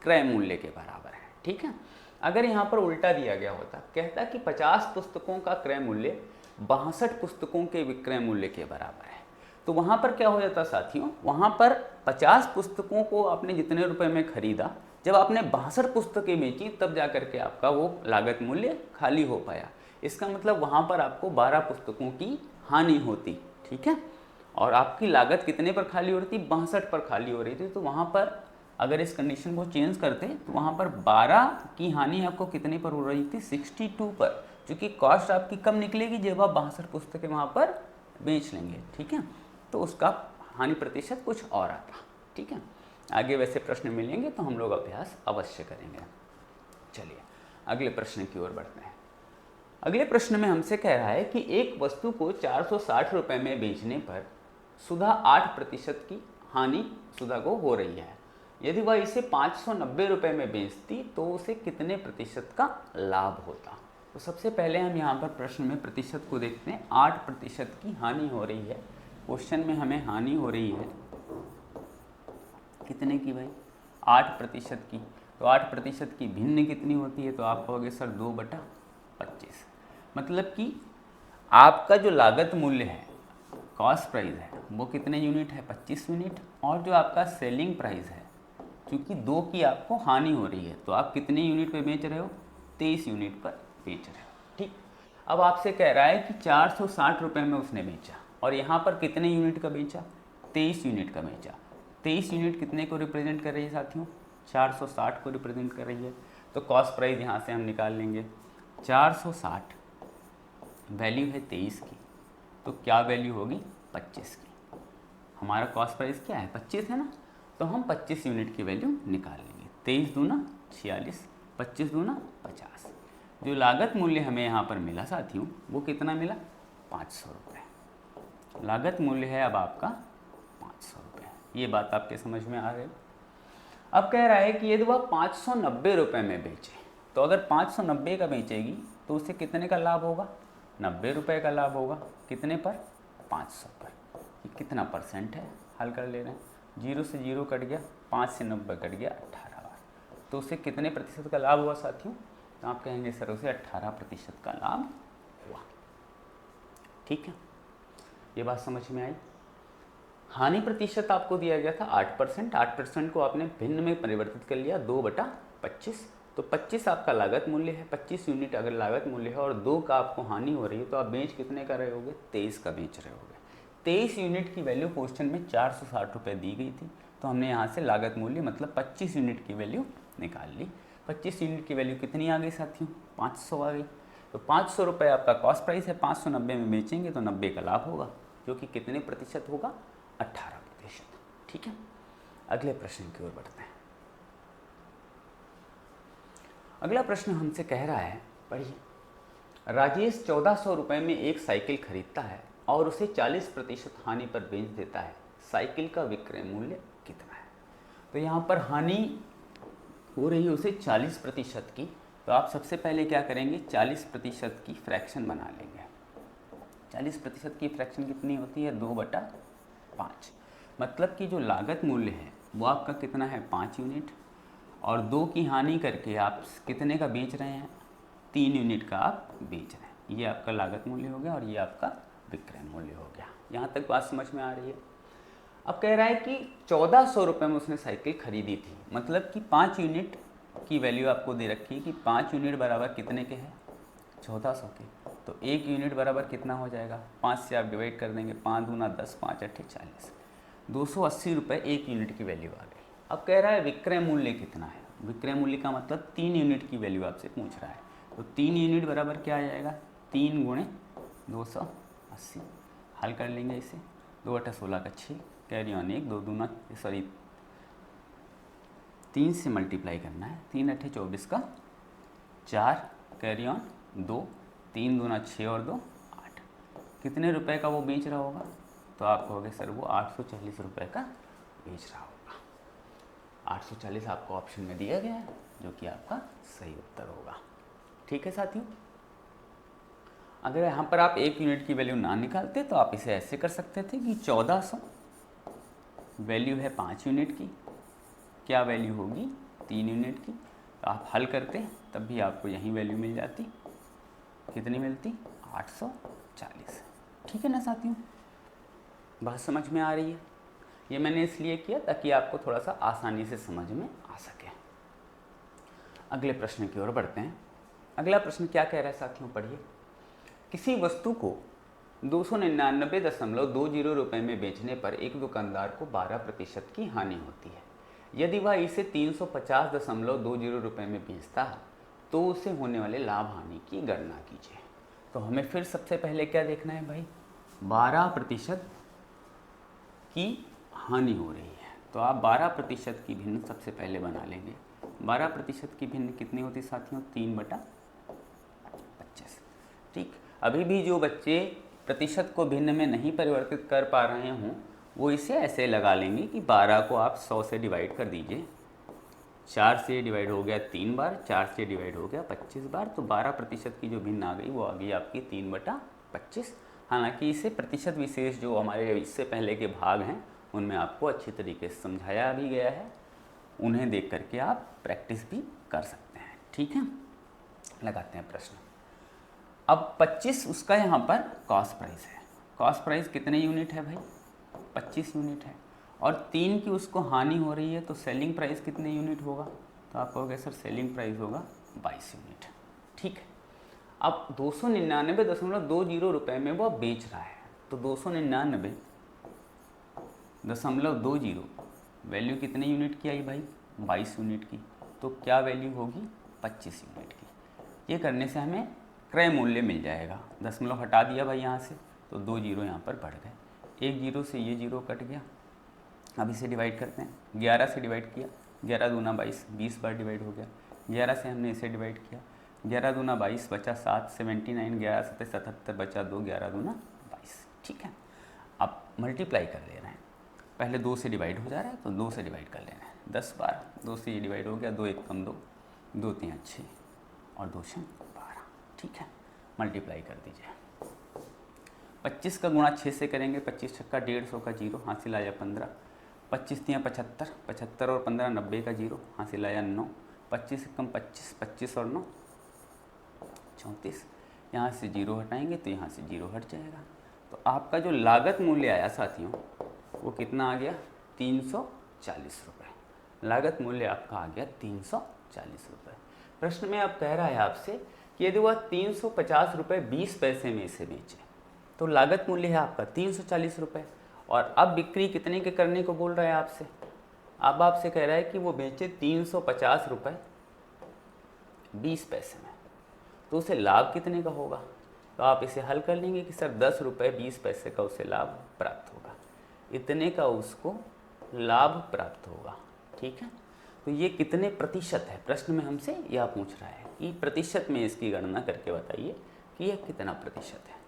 क्रय मूल्य के बराबर है, ठीक है। अगर यहाँ पर उल्टा दिया गया होता, कहता कि 50 पुस्तकों का क्रय मूल्य 62 पुस्तकों के विक्रय मूल्य के बराबर है, तो वहाँ पर क्या हो जाता साथियों? वहाँ पर 50 पुस्तकों को आपने जितने रुपए में खरीदा, जब आपने 62 पुस्तकें बेची तब जा करके आपका वो लागत मूल्य खाली हो पाया। इसका मतलब वहाँ पर आपको 12 पुस्तकों की हानि होती, ठीक है। और आपकी लागत कितने पर खाली हो रही थी? 62 पर खाली हो रही थी। तो वहाँ पर अगर इस कंडीशन को चेंज करते तो वहाँ पर 12 की हानि आपको कितने पर हो रही थी? 62 पर, क्योंकि कॉस्ट आपकी कम निकलेगी जब आप 62 पुस्तकें वहाँ पर बेच लेंगे, ठीक है। तो उसका हानि प्रतिशत कुछ और आता, ठीक है। आगे वैसे प्रश्न मिलेंगे तो हम लोग अभ्यास अवश्य करेंगे। चलिए अगले प्रश्न की ओर बढ़ते हैं। अगले प्रश्न में हमसे कह रहा है कि एक वस्तु को 460 रुपये में बेचने पर सुधा 8% की हानि सुधा को हो रही है। यदि वह इसे 590 रुपये में बेचती तो उसे कितने प्रतिशत का लाभ होता? तो सबसे पहले हम यहाँ पर प्रश्न में प्रतिशत को देखते हैं। 8% की हानि हो रही है। क्वेश्चन में हमें हानि हो रही है कितने की भाई? 8% की। तो 8% की भिन्न कितनी होती है? तो आप कहोगे सर 2/25। मतलब कि आपका जो लागत मूल्य है, कॉस्ट प्राइस है, वो कितने यूनिट है? 25 यूनिट। और जो आपका सेलिंग प्राइस है, क्योंकि 2 की आपको हानि हो रही है, तो आप कितने यूनिट पे बेच रहे हो? 23 यूनिट पर बेच रहे हो, ठीक। अब आपसे कह रहा है कि 460 रुपये में उसने बेचा, और यहाँ पर कितने यूनिट का बेचा? 23 यूनिट का बेचा। 23 यूनिट कितने को रिप्रेजेंट कर रही है साथियों? 460 को रिप्रेजेंट कर रही है। तो कॉस्ट प्राइस यहाँ से हम निकाल लेंगे। 460 वैल्यू है 23 की, तो क्या वैल्यू होगी? 25 की। हमारा कॉस्ट प्राइस क्या है? 25 है ना, तो हम 25 यूनिट की वैल्यू निकाल लेंगे। 23 दूना 46, 25 दूना 50। जो लागत मूल्य हमें यहाँ पर मिला साथियों, वो कितना मिला? 500 रुपये। लागत मूल्य है अब आपका 500 रुपये। ये बात आपके समझ में आ रही है? अब कह रहा है कि यदि वह 590 रुपये में बेचे, तो अगर 590 का बेचेगी तो उसे कितने का लाभ होगा? 90 रुपये का लाभ होगा। कितने पर? 500 पर। ये कितना परसेंट है? हल कर ले रहे हैं। 0 से 0 कट गया, 5 से 90 कट गया 18 बार। तो उसे कितने प्रतिशत का लाभ हुआ साथियों? तो आप कहेंगे सर उसे 18% का लाभ हुआ, ठीक है। ये बात समझ में आई? हानि प्रतिशत आपको दिया गया था 8%। 8% को आपने भिन्न में परिवर्तित कर लिया 2/25। तो 25 आपका लागत मूल्य है। 25 यूनिट अगर लागत मूल्य है और 2 का आपको हानि हो रही है, तो आप बेच कितने का रहे होगे? 23 का बेच रहे होगे। 23 यूनिट की वैल्यू क्वेश्चन में 460 रुपये दी गई थी, तो हमने यहाँ से लागत मूल्य मतलब 25 यूनिट की वैल्यू निकाल ली। 25 यूनिट की वैल्यू कितनी आ गई साथियों? 500 आ गई। तो 500 रुपये आपका कॉस्ट प्राइस है। 590 में बेचेंगे तो 90 का लाभ होगा, जो कि कितने प्रतिशत होगा? 18%, ठीक है। अगले प्रश्न की ओर बढ़ते हैं। अगला प्रश्न हमसे कह रहा है, पढ़िए। राजेश 1400 रुपये में एक साइकिल खरीदता है और उसे 40% हानि पर बेच देता है। साइकिल का विक्रय मूल्य कितना है? तो यहाँ पर हानि हो रही है उसे 40% की। तो आप सबसे पहले क्या करेंगे? 40% की फ्रैक्शन बना लेंगे। 40% की फ्रैक्शन कितनी होती है? 2/25। 5। मतलब कि जो लागत मूल्य है वो आपका कितना है 5 यूनिट, और 2 की हानि करके आप कितने का बेच रहे हैं 3 यूनिट का आप बेच रहे हैं। ये आपका लागत मूल्य हो गया और ये आपका विक्रय मूल्य हो गया। यहाँ तक बात समझ में आ रही है। अब कह रहा है कि 1400 रुपये में उसने साइकिल खरीदी थी, मतलब कि 5 यूनिट की वैल्यू आपको दे रखी है कि 5 यूनिट बराबर कितने के हैं 1400 के। तो 1 यूनिट बराबर कितना हो जाएगा, 5 से आप डिवाइड कर देंगे, 5 दूना 10, 5 अट्ठे 40, 280 रुपये 1 यूनिट की वैल्यू आ गई। अब कह रहा है विक्रय मूल्य कितना है। विक्रय मूल्य का मतलब 3 यूनिट की वैल्यू आपसे पूछ रहा है। तो 3 यूनिट बराबर क्या आ जाएगा, 3 गुणे 280। हल कर लेंगे इसे, 2 अट्ठे 16 का 6, कैरी ऑन 1, 2 दूना 3 से मल्टीप्लाई करना है, 3 अट्ठे 24 का 4, कैरी ऑन 2, 3 दूना 6 और 2 8। कितने रुपए का वो बेच रहा होगा, तो आप कहोगे सर वो 840 रुपये का बेच रहा होगा। 840 आपको ऑप्शन में दिया गया है, जो कि आपका सही उत्तर होगा। ठीक है साथियों, अगर यहाँ पर आप 1 यूनिट की वैल्यू ना निकालते तो आप इसे ऐसे कर सकते थे कि 1400 वैल्यू है 5 यूनिट की, क्या वैल्यू होगी 3 यूनिट की। तो आप हल करते तब भी आपको यही वैल्यू मिल जाती, कितनी मिलती 840। ठीक है ना साथियों, बात समझ में आ रही है। ये मैंने इसलिए किया ताकि आपको थोड़ा सा आसानी से समझ में आ सके। अगले प्रश्न की ओर बढ़ते हैं। अगला प्रश्न क्या कह रहा है साथियों, पढ़िए। किसी वस्तु को 299.20 रुपये में बेचने पर एक दुकानदार को 12% की हानि होती है। यदि वह इसे 350.20 रुपये में बेचता है तो उसे होने वाले लाभ हानि की गणना कीजिए। तो हमें फिर सबसे पहले क्या देखना है भाई, 12% की हानि हो रही है। तो आप 12% की भिन्न सबसे पहले बना लेंगे। 12% की भिन्न कितनी होती साथियों, 3/25। ठीक, अभी भी जो बच्चे प्रतिशत को भिन्न में नहीं परिवर्तित कर पा रहे हों वो इसे ऐसे लगा लेंगे कि 12 को आप 100 से डिवाइड कर दीजिए, 4 से डिवाइड हो गया 3 बार, 4 से डिवाइड हो गया 25 बार, तो 12% की जो भिन्न आ गई वो आ गई आपकी 3/25। हालांकि इसे प्रतिशत विशेष जो हमारे इससे पहले के भाग हैं उनमें आपको अच्छी तरीके से समझाया भी गया है, उन्हें देख करके आप प्रैक्टिस भी कर सकते हैं। ठीक है, लगाते हैं प्रश्न। अब 25 उसका यहाँ पर कॉस्ट प्राइस है। कॉस्ट प्राइस कितने यूनिट है भाई, 25 यूनिट है, और 3 की उसको हानि हो रही है, तो सेलिंग प्राइस कितने यूनिट होगा, तो आप कहोगे सर सेलिंग प्राइस होगा 22 यूनिट। ठीक है, अब 299.20 रुपये में वो बेच रहा है, तो 299.20 वैल्यू कितने यूनिट की आई भाई, 22 यूनिट की, तो क्या वैल्यू होगी 25 यूनिट की। ये करने से हमें क्रय मूल्य मिल जाएगा। दशमलव हटा दिया भाई यहाँ से, तो 2 जीरो यहाँ पर बढ़ गए, 1 जीरो से ये जीरो कट गया। अब इसे डिवाइड करते हैं, 11 से डिवाइड किया, 11 दूना 22, 20 बार डिवाइड हो गया। 11 से हमने इसे डिवाइड किया, 11 दूना 22 बचा 7, 79, 11 सत्तर 77 बचा 2, 11 दूना 22। ठीक है, अब मल्टीप्लाई कर ले रहे हैं, पहले 2 से डिवाइड हो जा रहा है तो 2 से डिवाइड कर लेना है, 10 बार, 2 से ये डिवाइड हो गया, 2 1 कम 2, 2 3 6 और 2 6 12। ठीक है, मल्टीप्लाई कर दीजिए। 25 का गुणा 6 से करेंगे, 25 छक्का 150 का जीरो, हासिल आया 15, 25 तियाँ 75, 75 और 15 90 का जीरो, हासिल आया 9, 25 से कम 25, 25 और 9 34। यहाँ से जीरो हटाएंगे तो यहाँ से जीरो हट जाएगा। तो आपका जो लागत मूल्य आया साथियों वो कितना आ गया, 340 रुपये। लागत मूल्य आपका आ गया 340 रुपये। प्रश्न में अब कह रहा है आपसे कि यदि वह 350 रुपये 20 पैसे में इसे बेचे तो लागत मूल्य है आपका 340 रुपये, और अब बिक्री कितने के करने को बोल रहा है आपसे। अब आपसे कह रहा है कि वो बेचे 350 रुपये 20 पैसे में, तो उसे लाभ कितने का होगा। तो आप इसे हल कर लेंगे कि सर 10 रुपये 20 पैसे का उसे लाभ प्राप्त होगा, इतने का उसको लाभ प्राप्त होगा। ठीक है, तो ये कितने प्रतिशत है, प्रश्न में हमसे यह पूछ रहा है कि प्रतिशत में इसकी गणना करके बताइए कि यह कितना प्रतिशत है।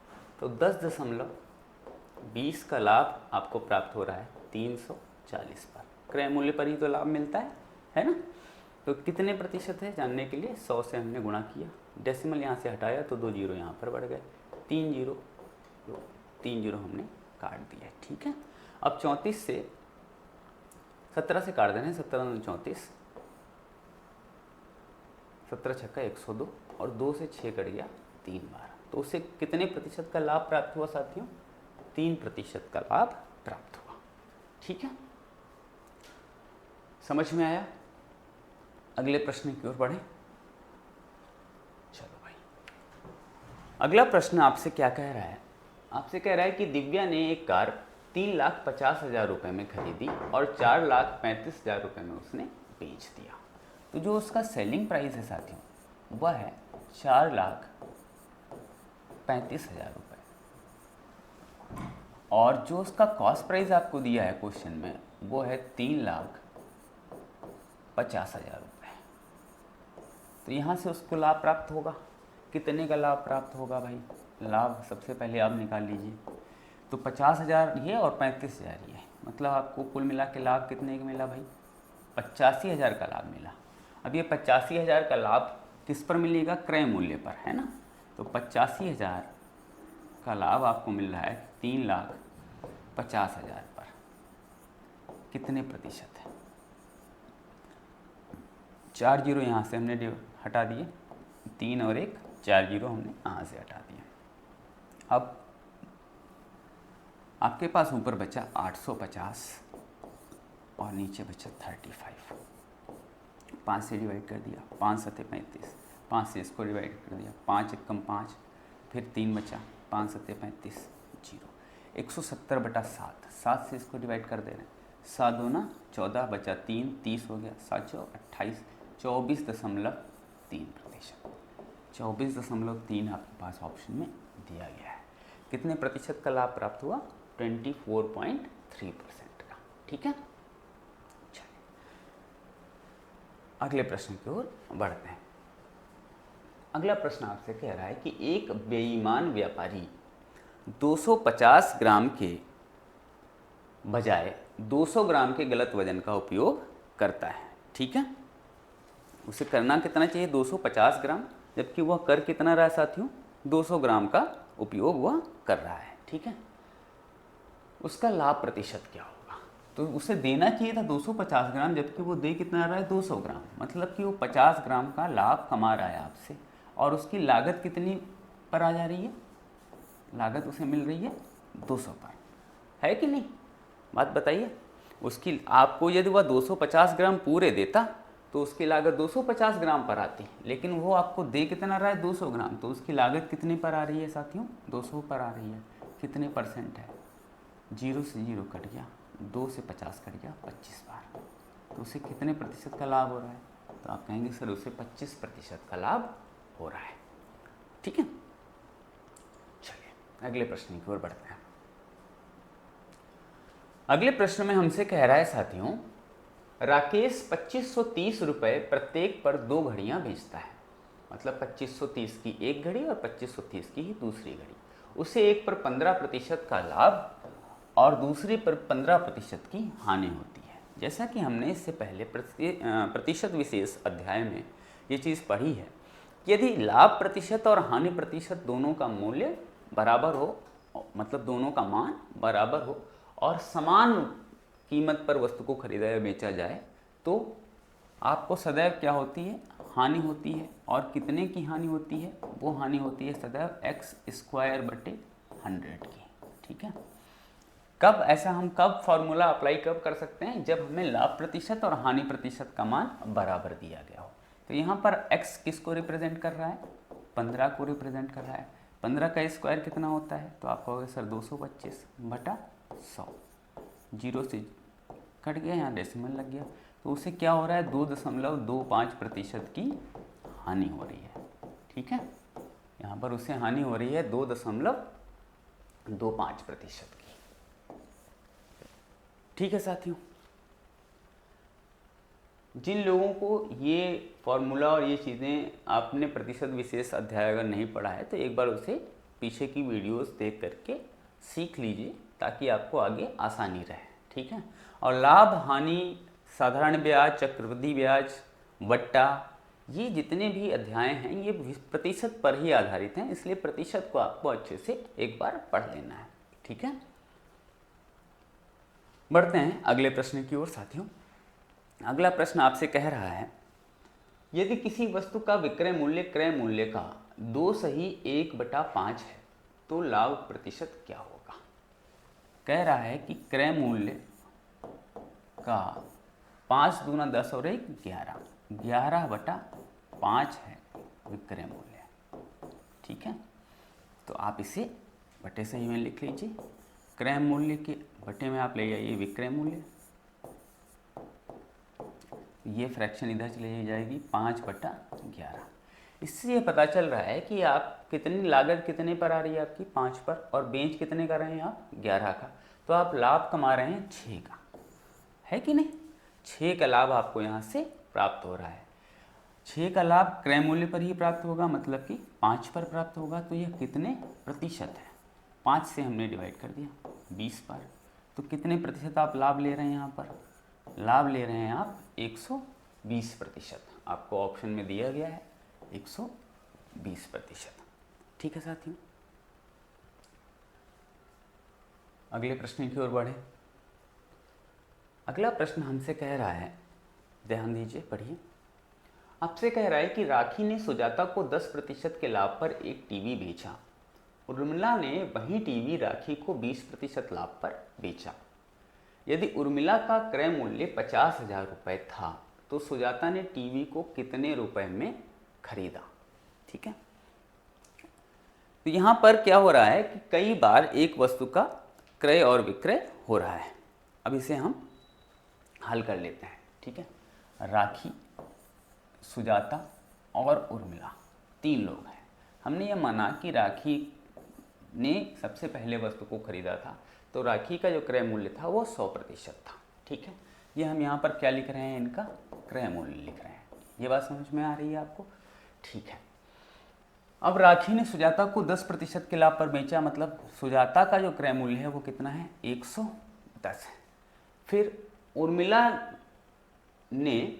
तो 10.20 का लाभ आपको प्राप्त हो रहा है 340 पर, क्रय मूल्य पर ही तो लाभ मिलता है ना। तो कितने प्रतिशत है जानने के लिए 100 से हमने गुणा किया, डेसिमल यहाँ से हटाया तो 2 जीरो यहाँ पर बढ़ गए, 3 जीरो हमने काट दिया। ठीक है, अब 34 से 17 से काट देना है, 17 दूनी 34, 17 छक्का 102 और 2 से 6 कट गया 3 बार। तो उसे कितने प्रतिशत का लाभ प्राप्त हुआ साथियों? 3% का लाभ प्राप्त हुआ। ठीक है, समझ में आया? अगले प्रश्न की ओर बढ़े। चलो भाई, अगला प्रश्न आपसे क्या कह रहा है? आपसे कह रहा है कि दिव्या ने एक कार 3,50,000 रुपये में खरीदी और 4,35,000 रुपये में उसने बेच दिया। तो जो उसका सेलिंग प्राइस है साथियों, वह है 4,35,000 रुपये, और जो उसका कॉस्ट प्राइस आपको दिया है क्वेश्चन में, वो है 3,50,000 रुपये। तो यहाँ से उसको लाभ प्राप्त होगा। कितने का लाभ प्राप्त होगा भाई? लाभ सबसे पहले आप निकाल लीजिए। तो 50,000 ये और 35,000 ये, मतलब आपको कुल मिला के लाभ कितने का मिला भाई? 85,000 का लाभ मिला। अब ये 85,000 का लाभ किस पर मिलेगा? क्रय मूल्य पर, है ना। तो 85,000 का लाभ आपको मिल रहा है 3,50,000 पर। कितने प्रतिशत है? 4 जीरो यहाँ से हमने हटा दिए, 3 और 1, 4 जीरो हमने यहाँ से हटा दिए। अब आपके पास ऊपर बचा 850 और नीचे बचा 35। 5 से डिवाइड कर दिया, 5 सत्ते 35, 5 से इसको डिवाइड कर दिया, 5 एकम 5, फिर 3 बचा, 5 सत्ते 35, 0। 170/7, 7 से इसको डिवाइड कर दे रहे हैं, 7 दूना 14 बचा 3, 30 हो गया, 7 चौ 28, 24.3%। 24.3 आपके पास ऑप्शन में दिया गया है। कितने प्रतिशत का लाभ प्राप्त हुआ? 24.3% का। ठीक है, चलिए अगले प्रश्न की ओर बढ़ते हैं। अगला प्रश्न आपसे कह रहा है कि एक बेईमान व्यापारी 250 ग्राम के बजाय 200 ग्राम के गलत वजन का उपयोग करता है। ठीक है, उसे करना कितना चाहिए? 250 ग्राम, जबकि वह कर कितना रहा है साथियों? 200 ग्राम का उपयोग वह कर रहा है। ठीक है, उसका लाभ प्रतिशत क्या होगा? तो उसे देना चाहिए था 250 ग्राम, जबकि वो दे कितना रहा है? 200 ग्राम। मतलब कि वो 50 ग्राम का लाभ कमा रहा है आपसे, और उसकी लागत कितनी पर आ जा रही है? लागत उसे मिल रही है 200 पर, है कि नहीं? बात बताइए। उसकी आपको यदि वह 250 ग्राम पूरे देता तो उसकी लागत 250 ग्राम पर आती, लेकिन वो आपको दे कितना रहा है? 200 ग्राम। तो उसकी लागत कितने पर आ रही है साथियों? 200 पर आ रही है। कितने परसेंट है? 0 से 0 कट गया, 2 से 50 कट गया, 25 बार। तो उसे कितने प्रतिशत का लाभ हो रहा है? तो आप कहेंगे सर उसे 25% का लाभ हो रहा है। ठीक है, चलिए अगले प्रश्न की ओर बढ़ते हैं। अगले प्रश्न में हमसे कह रहा है साथियों, राकेश 2530 रुपये प्रत्येक पर 2 घड़ियां बेचता है। मतलब 2530 की एक घड़ी और 2530 की ही दूसरी घड़ी। उसे एक पर 15% का लाभ और दूसरे पर 15% की हानि होती है। जैसा कि हमने इससे पहले प्रतिशत विशेष अध्याय में ये चीज़ पढ़ी है, यदि लाभ प्रतिशत और हानि प्रतिशत दोनों का मूल्य बराबर हो, मतलब दोनों का मान बराबर हो और समान कीमत पर वस्तु को खरीदा या बेचा जाए, तो आपको सदैव क्या होती है? हानि होती है। और कितने की हानि होती है? वो हानि होती है सदैव x²/100 की। ठीक है, कब ऐसा हम फॉर्मूला अप्लाई कब कर सकते हैं? जब हमें लाभ प्रतिशत और हानि प्रतिशत का मान बराबर दिया गया हो। तो यहाँ पर x किसको रिप्रेजेंट कर रहा है? 15 को रिप्रेजेंट कर रहा है। 15 का स्क्वायर कितना होता है? तो आप कहोगे सर 225/100। 0 से कट गया, यहाँ डेसिमल लग गया, तो उसे क्या हो रहा है? 2.25% की हानि हो रही है। ठीक है, यहाँ पर उसे हानि हो रही है 2.25% की। ठीक है साथियों, जिन लोगों को ये फॉर्मूला और ये चीज़ें आपने प्रतिशत विशेष अध्याय अगर नहीं पढ़ा है, तो एक बार उसे पीछे की वीडियोस देख करके सीख लीजिए, ताकि आपको आगे आसानी रहे। ठीक है, और लाभ हानि, साधारण ब्याज, चक्रवृद्धि ब्याज, वट्टा, ये जितने भी अध्याय हैं ये प्रतिशत पर ही आधारित हैं, इसलिए प्रतिशत को आपको अच्छे से एक बार पढ़ लेना है। ठीक है, बढ़ते हैं अगले प्रश्न की ओर साथियों। अगला प्रश्न आपसे कह रहा है, यदि किसी वस्तु का विक्रय मूल्य क्रय मूल्य का 2/1/5 है तो लाभ प्रतिशत क्या होगा। कह रहा है कि क्रय मूल्य का 5 दूना 10 और 1 11, 11/5 है विक्रय मूल्य। ठीक है, तो आप इसे बटे सही में लिख लीजिए। क्रय मूल्य के बटे में आप ले जाइए विक्रय मूल्य, ये फ्रैक्शन इधर चली जाएगी 5/11। इससे ये पता चल रहा है कि आप कितनी लागत कितने पर आ रही है आपकी 5 पर, और बेच कितने कर रहे हैं आप 11 का, तो आप लाभ कमा रहे हैं 6 का, है कि नहीं। 6 का लाभ आपको यहाँ से प्राप्त हो रहा है। 6 का लाभ क्रय मूल्य पर ही प्राप्त होगा, मतलब कि 5 पर प्राप्त होगा। तो यह कितने प्रतिशत है, 5 से हमने डिवाइड कर दिया 20 पर, तो कितने प्रतिशत आप लाभ ले रहे हैं यहाँ पर, लाभ ले रहे हैं आप 120%। आपको ऑप्शन में दिया गया है 120%। ठीक है साथियों, अगले प्रश्न की ओर बढ़े। अगला प्रश्न हमसे कह रहा है, ध्यान दीजिए पढ़िए। आपसे कह रहा है कि राखी ने सुजाता को 10% के लाभ पर एक टीवी बेचा। उर्मिला ने वही टीवी राखी को 20% लाभ पर बेचा। यदि उर्मिला का क्रय मूल्य 50,000 रुपये था तो सुजाता ने टीवी को कितने रुपए में खरीदा। ठीक है, तो यहाँ पर क्या हो रहा है कि कई बार एक वस्तु का क्रय और विक्रय हो रहा है। अब इसे हम हल कर लेते हैं। ठीक है, राखी, सुजाता और उर्मिला 3 लोग हैं। हमने ये माना कि राखी ने सबसे पहले वस्तु को खरीदा था, तो राखी का जो क्रय मूल्य था वो 100% था। ठीक है, ये हम यहाँ पर क्या लिख रहे हैं, इनका क्रय मूल्य लिख रहे हैं। ये बात समझ में आ रही है आपको। ठीक है, अब राखी ने सुजाता को 10% के लाभ पर बेचा, मतलब सुजाता का जो क्रय मूल्य है वो कितना है, 110 है। फिर उर्मिला ने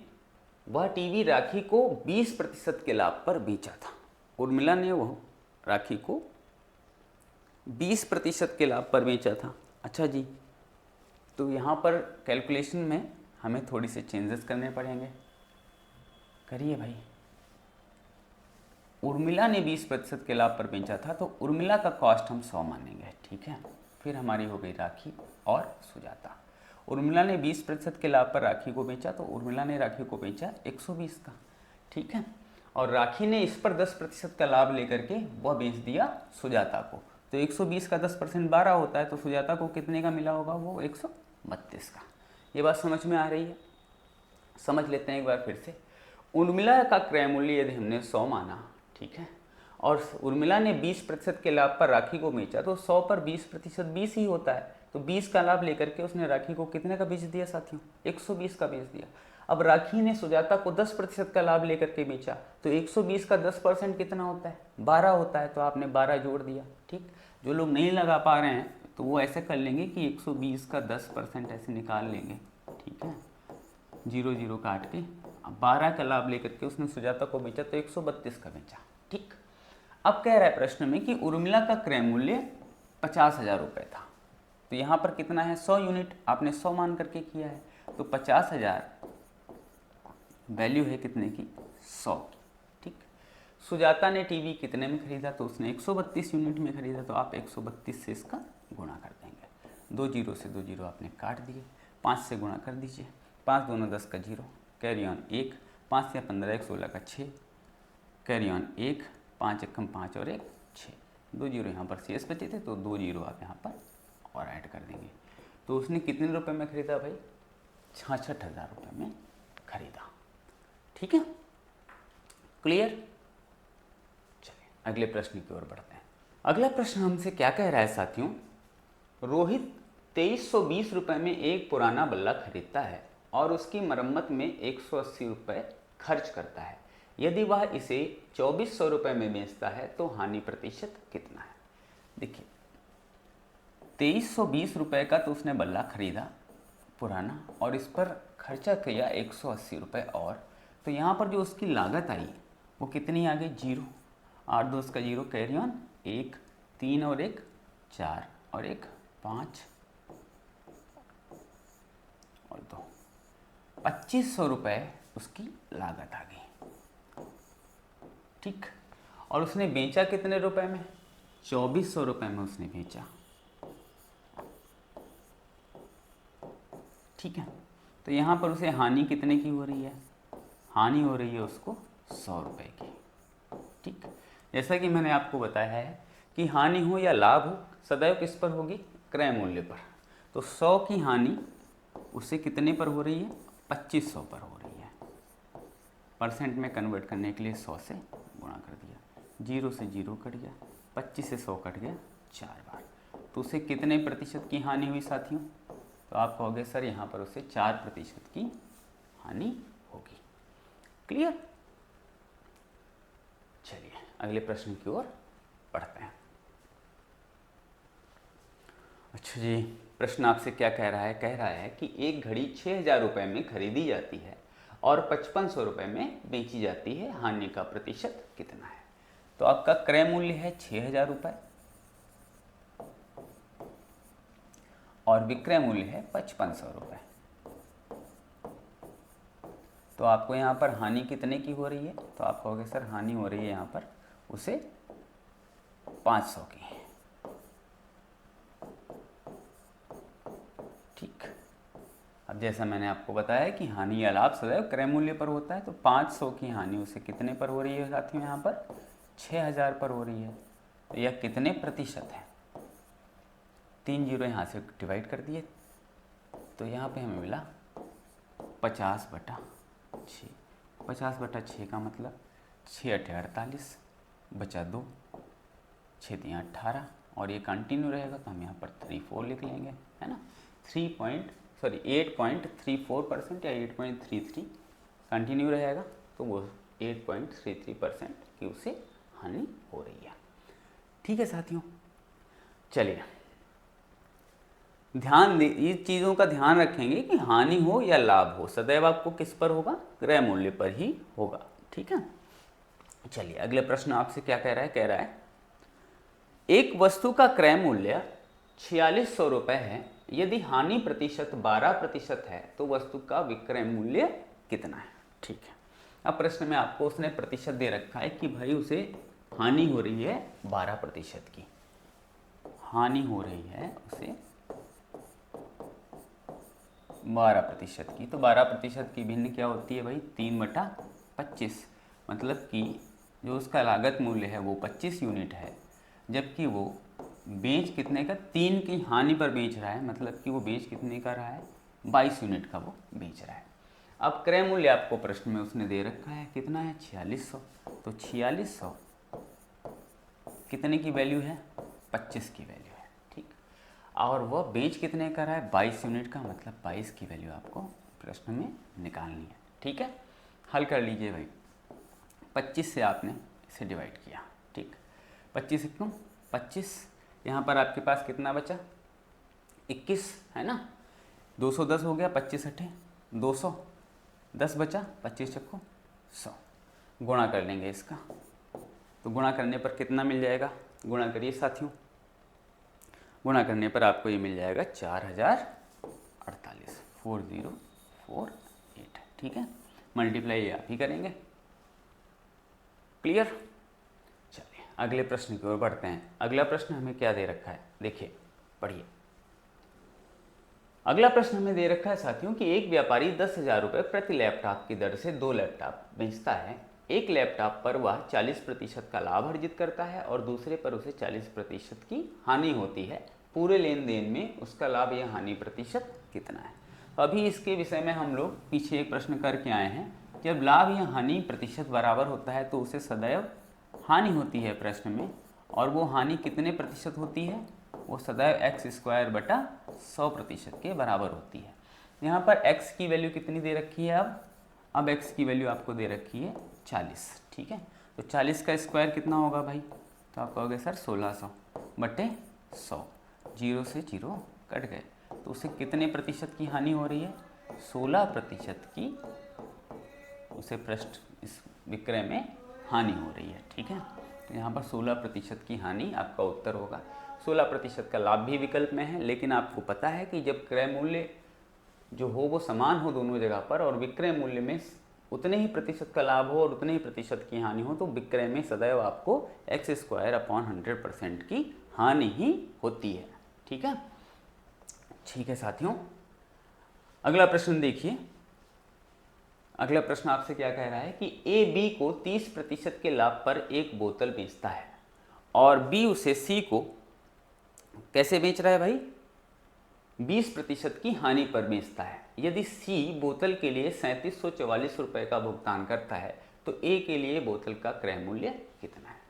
वह टीवी राखी को 20% के लाभ पर बेचा था। उर्मिला ने वह राखी को 20% के लाभ पर बेचा था। अच्छा जी, तो यहाँ पर कैलकुलेशन में हमें थोड़ी से चेंजेस करने पड़ेंगे। करिए भाई। उर्मिला ने 20% के लाभ पर बेचा था, तो उर्मिला का कॉस्ट हम 100 मानेंगे। ठीक है, फिर हमारी हो गई राखी और सुजाता। उर्मिला ने 20% के लाभ पर राखी को बेचा, तो उर्मिला ने राखी को बेचा 120 का। ठीक है, और राखी ने इस पर 10% का लाभ लेकर के वह बेच दिया सुजाता को, तो 120 का 10% 12 होता है, तो सुजाता को कितने का मिला होगा, वो 132 का। ये बात समझ में आ रही है। समझ लेते हैं एक बार फिर से। उर्मिला का क्रय मूल्य यदि हमने 100 माना, ठीक है, और उर्मिला ने 20% के लाभ पर राखी को बेचा, तो 100 पर 20% 20 ही होता है, तो 20 का लाभ लेकर के उसने राखी को कितने का बेच दिया साथियों, 120 का बेच दिया। अब राखी ने सुजाता को 10% का लाभ लेकर के बेचा, तो 120 का 10% कितना होता है, 12 होता है, तो आपने 12 जोड़ दिया। ठीक, जो लोग नहीं लगा पा रहे हैं तो वो ऐसे कर लेंगे कि 120 का 10% ऐसे निकाल लेंगे। ठीक है, 0 0 काट के, अब 12 का लाभ लेकर के उसने सुजाता को बेचा, तो 132 का बेचा। ठीक, अब कह रहा है प्रश्न में कि उर्मिला का क्रय मूल्य 50,000 रुपये था, तो यहाँ पर कितना है, 100 यूनिट, आपने 100 मान करके किया है, तो 50,000 वैल्यू है कितने की, 100 की। ठीक, सुजाता ने टीवी कितने में खरीदा, तो उसने 132 यूनिट में खरीदा, तो आप 132 से इसका गुणा कर देंगे। 2 जीरो से 2 जीरो आपने काट दिए, 5 से गुणा कर दीजिए, 5 दूना 10 का 0, कैरी ऑन 1, 5 से 15 1 16 का 6, कैरी ऑन 1, 5 एकम 5 और 1 6, 2 जीरो यहाँ पर शेष बचे थे, तो 2 जीरो आप यहाँ पर और ऐड कर देंगे। तो उसने कितने रुपए में खरीदा भाई, 66,000 रुपये में खरीदा। ठीक है, क्लियर। चलिए अगले प्रश्न की ओर बढ़ते हैं। अगला प्रश्न हमसे क्या कह रहा है साथियों, रोहित 2320 रुपये में एक पुराना बल्ला खरीदता है और उसकी मरम्मत में 180 रुपये खर्च करता है। यदि वह इसे 2400 रुपये में बेचता है तो हानि प्रतिशत कितना है। देखिए 2320 रुपये का तो उसने बल्ला खरीदा पुराना, और इस पर खर्चा किया 180 रुपये, और तो यहाँ पर जो उसकी लागत आई वो कितनी आ गई, 0, 8 2 का 0, कैरी ऑन 1, 3 और 1 4 और 1 5, और 2, 2500 रुपये उसकी लागत आ गई। ठीक, और उसने बेचा कितने रुपए में? 2400 रुपये में उसने बेचा। ठीक है, तो यहाँ पर उसे हानि कितने की हो रही है? हानि हो रही है उसको 100 रुपये की। ठीक, जैसा कि मैंने आपको बताया है कि हानि हो या लाभ हो सदैव किस पर होगी? क्रय मूल्य पर। तो 100 की हानि उसे कितने पर हो रही है? 2500 पर हो रही है। परसेंट में कन्वर्ट करने के लिए 100 से गुणा कर दिया, 0 से 0 कट गया, 25 से 100 कट गया 4 बार। तो उसे कितने प्रतिशत की हानि हुई साथियों? तो आप कहोगे सर यहाँ पर उसे 4% की हानि होगी। क्लियर? चलिए अगले प्रश्न की ओर पढ़ते हैं। अच्छा जी, प्रश्न आपसे क्या कह रहा है? कह रहा है कि एक घड़ी 6000 रुपये में खरीदी जाती है और 5500 रुपये में बेची जाती है, हानि का प्रतिशत कितना है? तो आपका क्रय मूल्य है 6000 रुपये और विक्रय मूल्य है 5500 रुपये। तो आपको यहाँ पर हानि कितने की हो रही है? तो आप कहोगे सर हानि हो रही है यहाँ पर उसे 500 की। ठीक, अब जैसा मैंने आपको बताया कि हानि या लाभ सदैव क्रय मूल्य पर होता है, तो 500 की हानि उसे कितने पर हो रही है साथियों? यहाँ पर 6000 पर हो रही है। तो यह कितने प्रतिशत है? 3 जीरो यहाँ से डिवाइड कर दिए, तो यहाँ पे हमें मिला 50/6। 50/6 का मतलब 6 × 48 बचा 2, 6 × 18 और ये कंटिन्यू रहेगा तो हम यहाँ पर 34 लिख लेंगे, है ना। 8.34% या 8.33 कंटिन्यू रहेगा, तो वो 8.33% की उसे हानि हो रही है। ठीक है साथियों, चलिए ध्यान दे, ये चीज़ों का ध्यान रखेंगे कि हानि हो या लाभ हो सदैव आपको किस पर होगा? क्रय मूल्य पर ही होगा। ठीक है, चलिए अगले प्रश्न आपसे क्या कह रहा है? कह रहा है एक वस्तु का क्रय मूल्य 4600 रुपये है, यदि हानि प्रतिशत 12% है तो वस्तु का विक्रय मूल्य कितना है? ठीक है, अब प्रश्न में आपको उसने प्रतिशत दे रखा है कि भाई उसे हानि हो रही है 12% की। हानि हो रही है उसे 12% की। तो 12% की भिन्न क्या होती है भाई? 3/25। मतलब कि जो उसका लागत मूल्य है वो 25 यूनिट है, जबकि वो बेच कितने का? 3 की हानि पर बेच रहा है, मतलब कि वो बेच कितने का रहा है? 22 यूनिट का वो बेच रहा है। अब क्रय मूल्य आपको प्रश्न में उसने दे रखा है, कितना है? 4600। तो 4600 कितने की वैल्यू है? 25 की वैल्यू है। ठीक, और वह बेच कितने का रहा है? 22 यूनिट का, मतलब 22 की वैल्यू आपको प्रश्न में निकालनी है। ठीक है, हल कर लीजिए भाई। 25 से आपने इसे डिवाइड किया। ठीक, 25 से क्यों? 25 यहाँ पर आपके पास कितना बचा? 21, है ना। 210 हो गया, 25 × 8 200, 10 बचा, 25 × 100। गुणा कर लेंगे इसका, तो गुणा करने पर कितना मिल जाएगा? गुणा करिए साथियों, गुणा करने पर आपको ये मिल जाएगा 4048, 4048। ठीक है, मल्टीप्लाई आप ही करेंगे। क्लियर? चलिए अगले प्रश्न की ओर बढ़ते हैं। अगला प्रश्न हमें क्या दे रखा है? देखिए, पढ़िए। अगला प्रश्न हमें दे रखा है साथियों कि एक व्यापारी 10,000 रुपये प्रति लैपटॉप की दर से 2 लैपटॉप बेचता है। एक लैपटॉप पर वह 40% का लाभ अर्जित करता है और दूसरे पर उसे 40% की हानि होती है। पूरे लेन देन में उसका लाभ या हानि प्रतिशत कितना है? अभी इसके विषय में हम लोग पीछे एक प्रश्न करके आए हैं। जब लाभ या हानि प्रतिशत बराबर होता है तो उसे सदैव हानि होती है प्रश्न में, और वो हानि कितने प्रतिशत होती है? वो सदैव x²/100% के बराबर होती है। यहाँ पर x की वैल्यू कितनी दे रखी है? अब x की वैल्यू आपको दे रखी है 40। ठीक है, तो 40 का स्क्वायर कितना होगा भाई? तो आप कहोगे सर 1600/100, 0 से 0 कट गए, तो उसे कितने प्रतिशत की हानि हो रही है? 16% की उसे पृष्ठ इस विक्रय में हानि हो रही है। ठीक है, तो यहाँ पर 16% की हानि आपका उत्तर होगा। 16% का लाभ भी विकल्प में है, लेकिन आपको पता है कि जब क्रय मूल्य जो हो वो समान हो दोनों जगह पर और विक्रय मूल्य में उतने ही प्रतिशत का लाभ हो और उतने ही प्रतिशत की हानि हो, तो विक्रय में सदैव आपको x² / 100% की हानि ही होती है। ठीक है, ठीक है साथियों, अगला प्रश्न देखिए। अगला प्रश्न आपसे क्या कह रहा है कि ए बी को 30% के लाभ पर एक बोतल बेचता है और बी उसे सी को कैसे बेच रहा है भाई, 20% की हानि पर बेचता है। यदि सी बोतल के लिए 3744 रुपये का भुगतान करता है तो ए के लिए बोतल का क्रय मूल्य कितना है।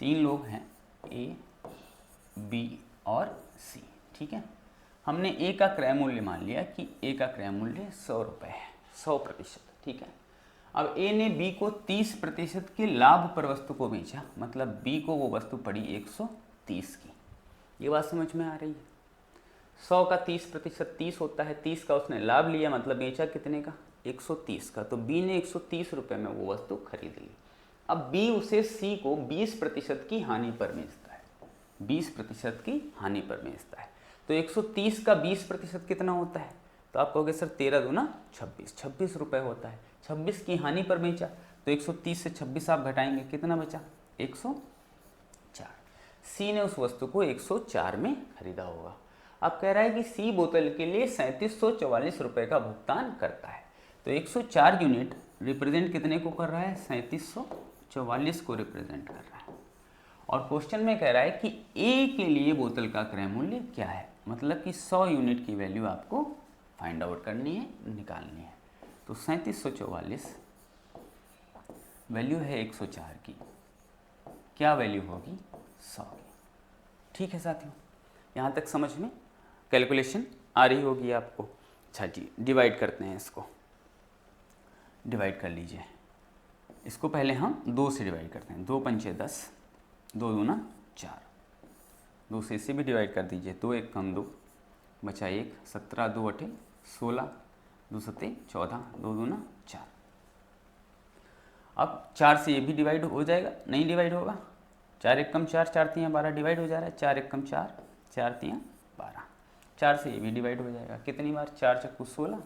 3 लोग हैं, ए बी और सी। ठीक है, हमने ए का क्रय मूल्य मान लिया कि ए का क्रय मूल्य 100 रुपये है, 100%। ठीक है, अब ए ने बी को 30% के लाभ पर वस्तु को बेचा, मतलब बी को वो वस्तु पड़ी 130 की। ये बात समझ में आ रही है। 100 का 30% 30 होता है, 30 का उसने लाभ लिया, मतलब बेचा कितने का, 130 का। तो बी ने 130 रुपये में वो वस्तु खरीद ली। अब बी उसे सी को 20% की हानि पर बेचता है, 20% की हानि पर बेचता है। तो 130 का 20% कितना होता है, तो आप कहोगे सर 13 दूना 26, 26 रुपये होता है। 26 की हानि पर बेचा, तो 130 से 26 आप घटाएंगे, कितना बचा, 104। सी ने उस वस्तु को 104 में खरीदा होगा। अब कह रहा है कि सी बोतल के लिए 3744 रुपये का भुगतान करता है। तो 104 यूनिट रिप्रेजेंट कितने को कर रहा है, 3744 को रिप्रेजेंट कर रहा है। और क्वेश्चन में कह रहा है कि ए के लिए बोतल का क्रय मूल्य क्या है, मतलब कि 100 यूनिट की वैल्यू आपको फाइंड आउट करनी है, निकालनी है। तो 3744 वैल्यू है 104 की, क्या वैल्यू होगी, 100 की। ठीक है साथियों, यहाँ तक समझ में कैलकुलेशन आ रही होगी आपको। अच्छा जी, डिवाइड करते हैं, इसको डिवाइड कर लीजिए। इसको पहले हम 2 से डिवाइड करते हैं, 2 पंचे 10, 2 दूना 4, 2 से इसे भी डिवाइड कर दीजिए, 2 1 कम 2 बचा 1, 17 2 8 16, 2 7 14, 2 दूना 4। अब 4 से ये भी डिवाइड हो जाएगा, नहीं डिवाइड होगा, 4 1 कम 4, 4 3 12 डिवाइड हो जा रहा है, 4 1 कम 4, 4 3 12, 4 से ये भी डिवाइड हो जाएगा, कितनी बार, 4 चक्कू 16,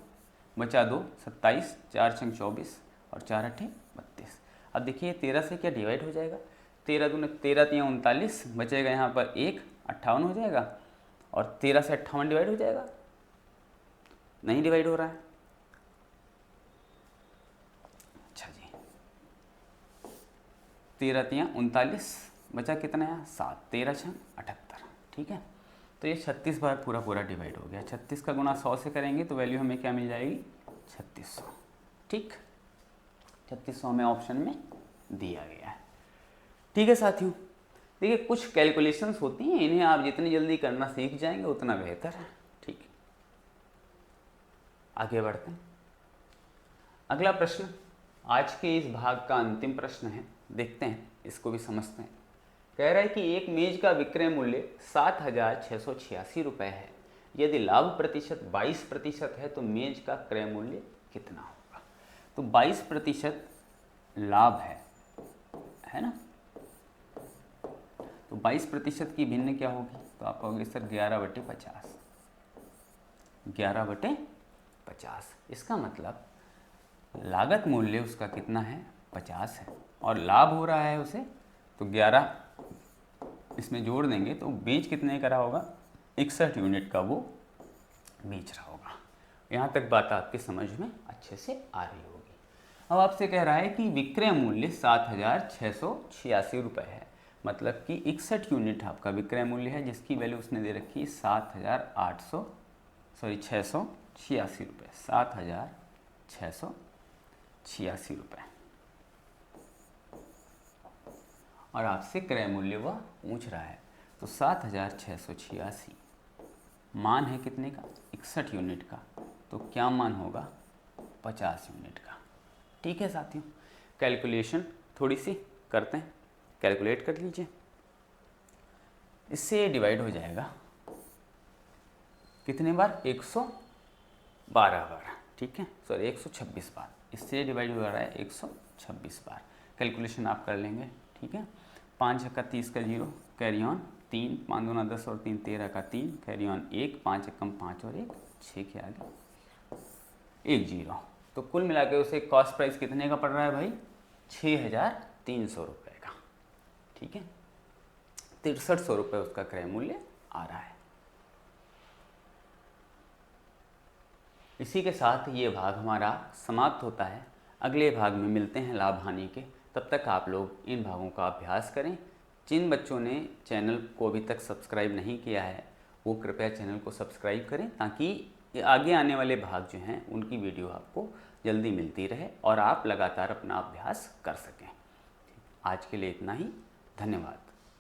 बचा 2 27, 4 छंग 24 और 4 अट्ठे 32। अब देखिए 13 से क्या डिवाइड हो जाएगा, 13 दूने 13 3 39, बचेगा यहाँ पर 1, 58 हो जाएगा, और 13 से 58 डिवाइड हो जाएगा, नहीं डिवाइड हो रहा है। अच्छा जी, 13 3 39, बचा कितना है, 7, 13 6 78। ठीक है, तो ये 36 बार पूरा पूरा डिवाइड हो गया। 36 का गुना 100 से करेंगे तो वैल्यू हमें क्या मिल जाएगी, 3600। ठीक, 3600 हमें ऑप्शन में दिया गया है। ठीक है साथियों, देखिए कुछ कैलकुलेशंस होती हैं, इन्हें आप जितनी जल्दी करना सीख जाएंगे उतना बेहतर है। ठीक है, आगे बढ़ते हैं। अगला प्रश्न आज के इस भाग का अंतिम प्रश्न है, देखते हैं, इसको भी समझते हैं। कह रहा है कि एक मेज का विक्रय मूल्य 7686 रुपये है। यदि लाभ प्रतिशत 22% है तो मेज का क्रय मूल्य कितना होगा। तो 22% लाभ है ना, तो 22% की भिन्न क्या होगी, तो आप कहोगे सर 11/50, 11/50। इसका मतलब लागत मूल्य उसका कितना है, 50 है, और लाभ हो रहा है उसे, तो 11 इसमें जोड़ देंगे तो बेच कितने का रहा होगा, 61 यूनिट का वो बेच रहा होगा। यहाँ तक बात आपके समझ में अच्छे से आ रही होगी। अब आपसे कह रहा है कि विक्रय मूल्य 7686 रुपये है, मतलब कि 61 यूनिट आपका विक्रय मूल्य है, जिसकी वैल्यू उसने दे रखी है 686 रुपये, 7686 रुपये, और आपसे क्रय मूल्य वह पूछ रहा है। तो 7686 मान है कितने का, 61 यूनिट का, तो क्या मान होगा, 50 यूनिट का। ठीक है साथियों, कैलकुलेशन थोड़ी सी करते हैं, कैलकुलेट कर लीजिए। इससे डिवाइड हो जाएगा कितने बार, 112 बार। ठीक है, सॉरी 126 बार, इससे डिवाइड हो रहा है 126 बार। कैलकुलेशन आप कर लेंगे। ठीक है, 5 का 30 का 0, कैरी ऑन 3, 5 दूना 10 और 3 13 का 3, कैरी ऑन 1, 5 एकम 5 और 1 6 के आगे एक जीरो। तो कुल मिला के उसे कॉस्ट प्राइस कितने का पड़ रहा है भाई? 6,300 रुपये का। ठीक है, 6300 रुपये उसका क्रय मूल्य आ रहा है। इसी के साथ ये भाग हमारा समाप्त होता है। अगले भाग में मिलते हैं लाभ हानि के। तब तक आप लोग इन भागों का अभ्यास करें। जिन बच्चों ने चैनल को अभी तक सब्सक्राइब नहीं किया है वो कृपया चैनल को सब्सक्राइब करें, ताकि ये आगे आने वाले भाग जो हैं उनकी वीडियो आपको जल्दी मिलती रहे और आप लगातार अपना अभ्यास कर सकें। आज के लिए इतना ही। धन्यवाद।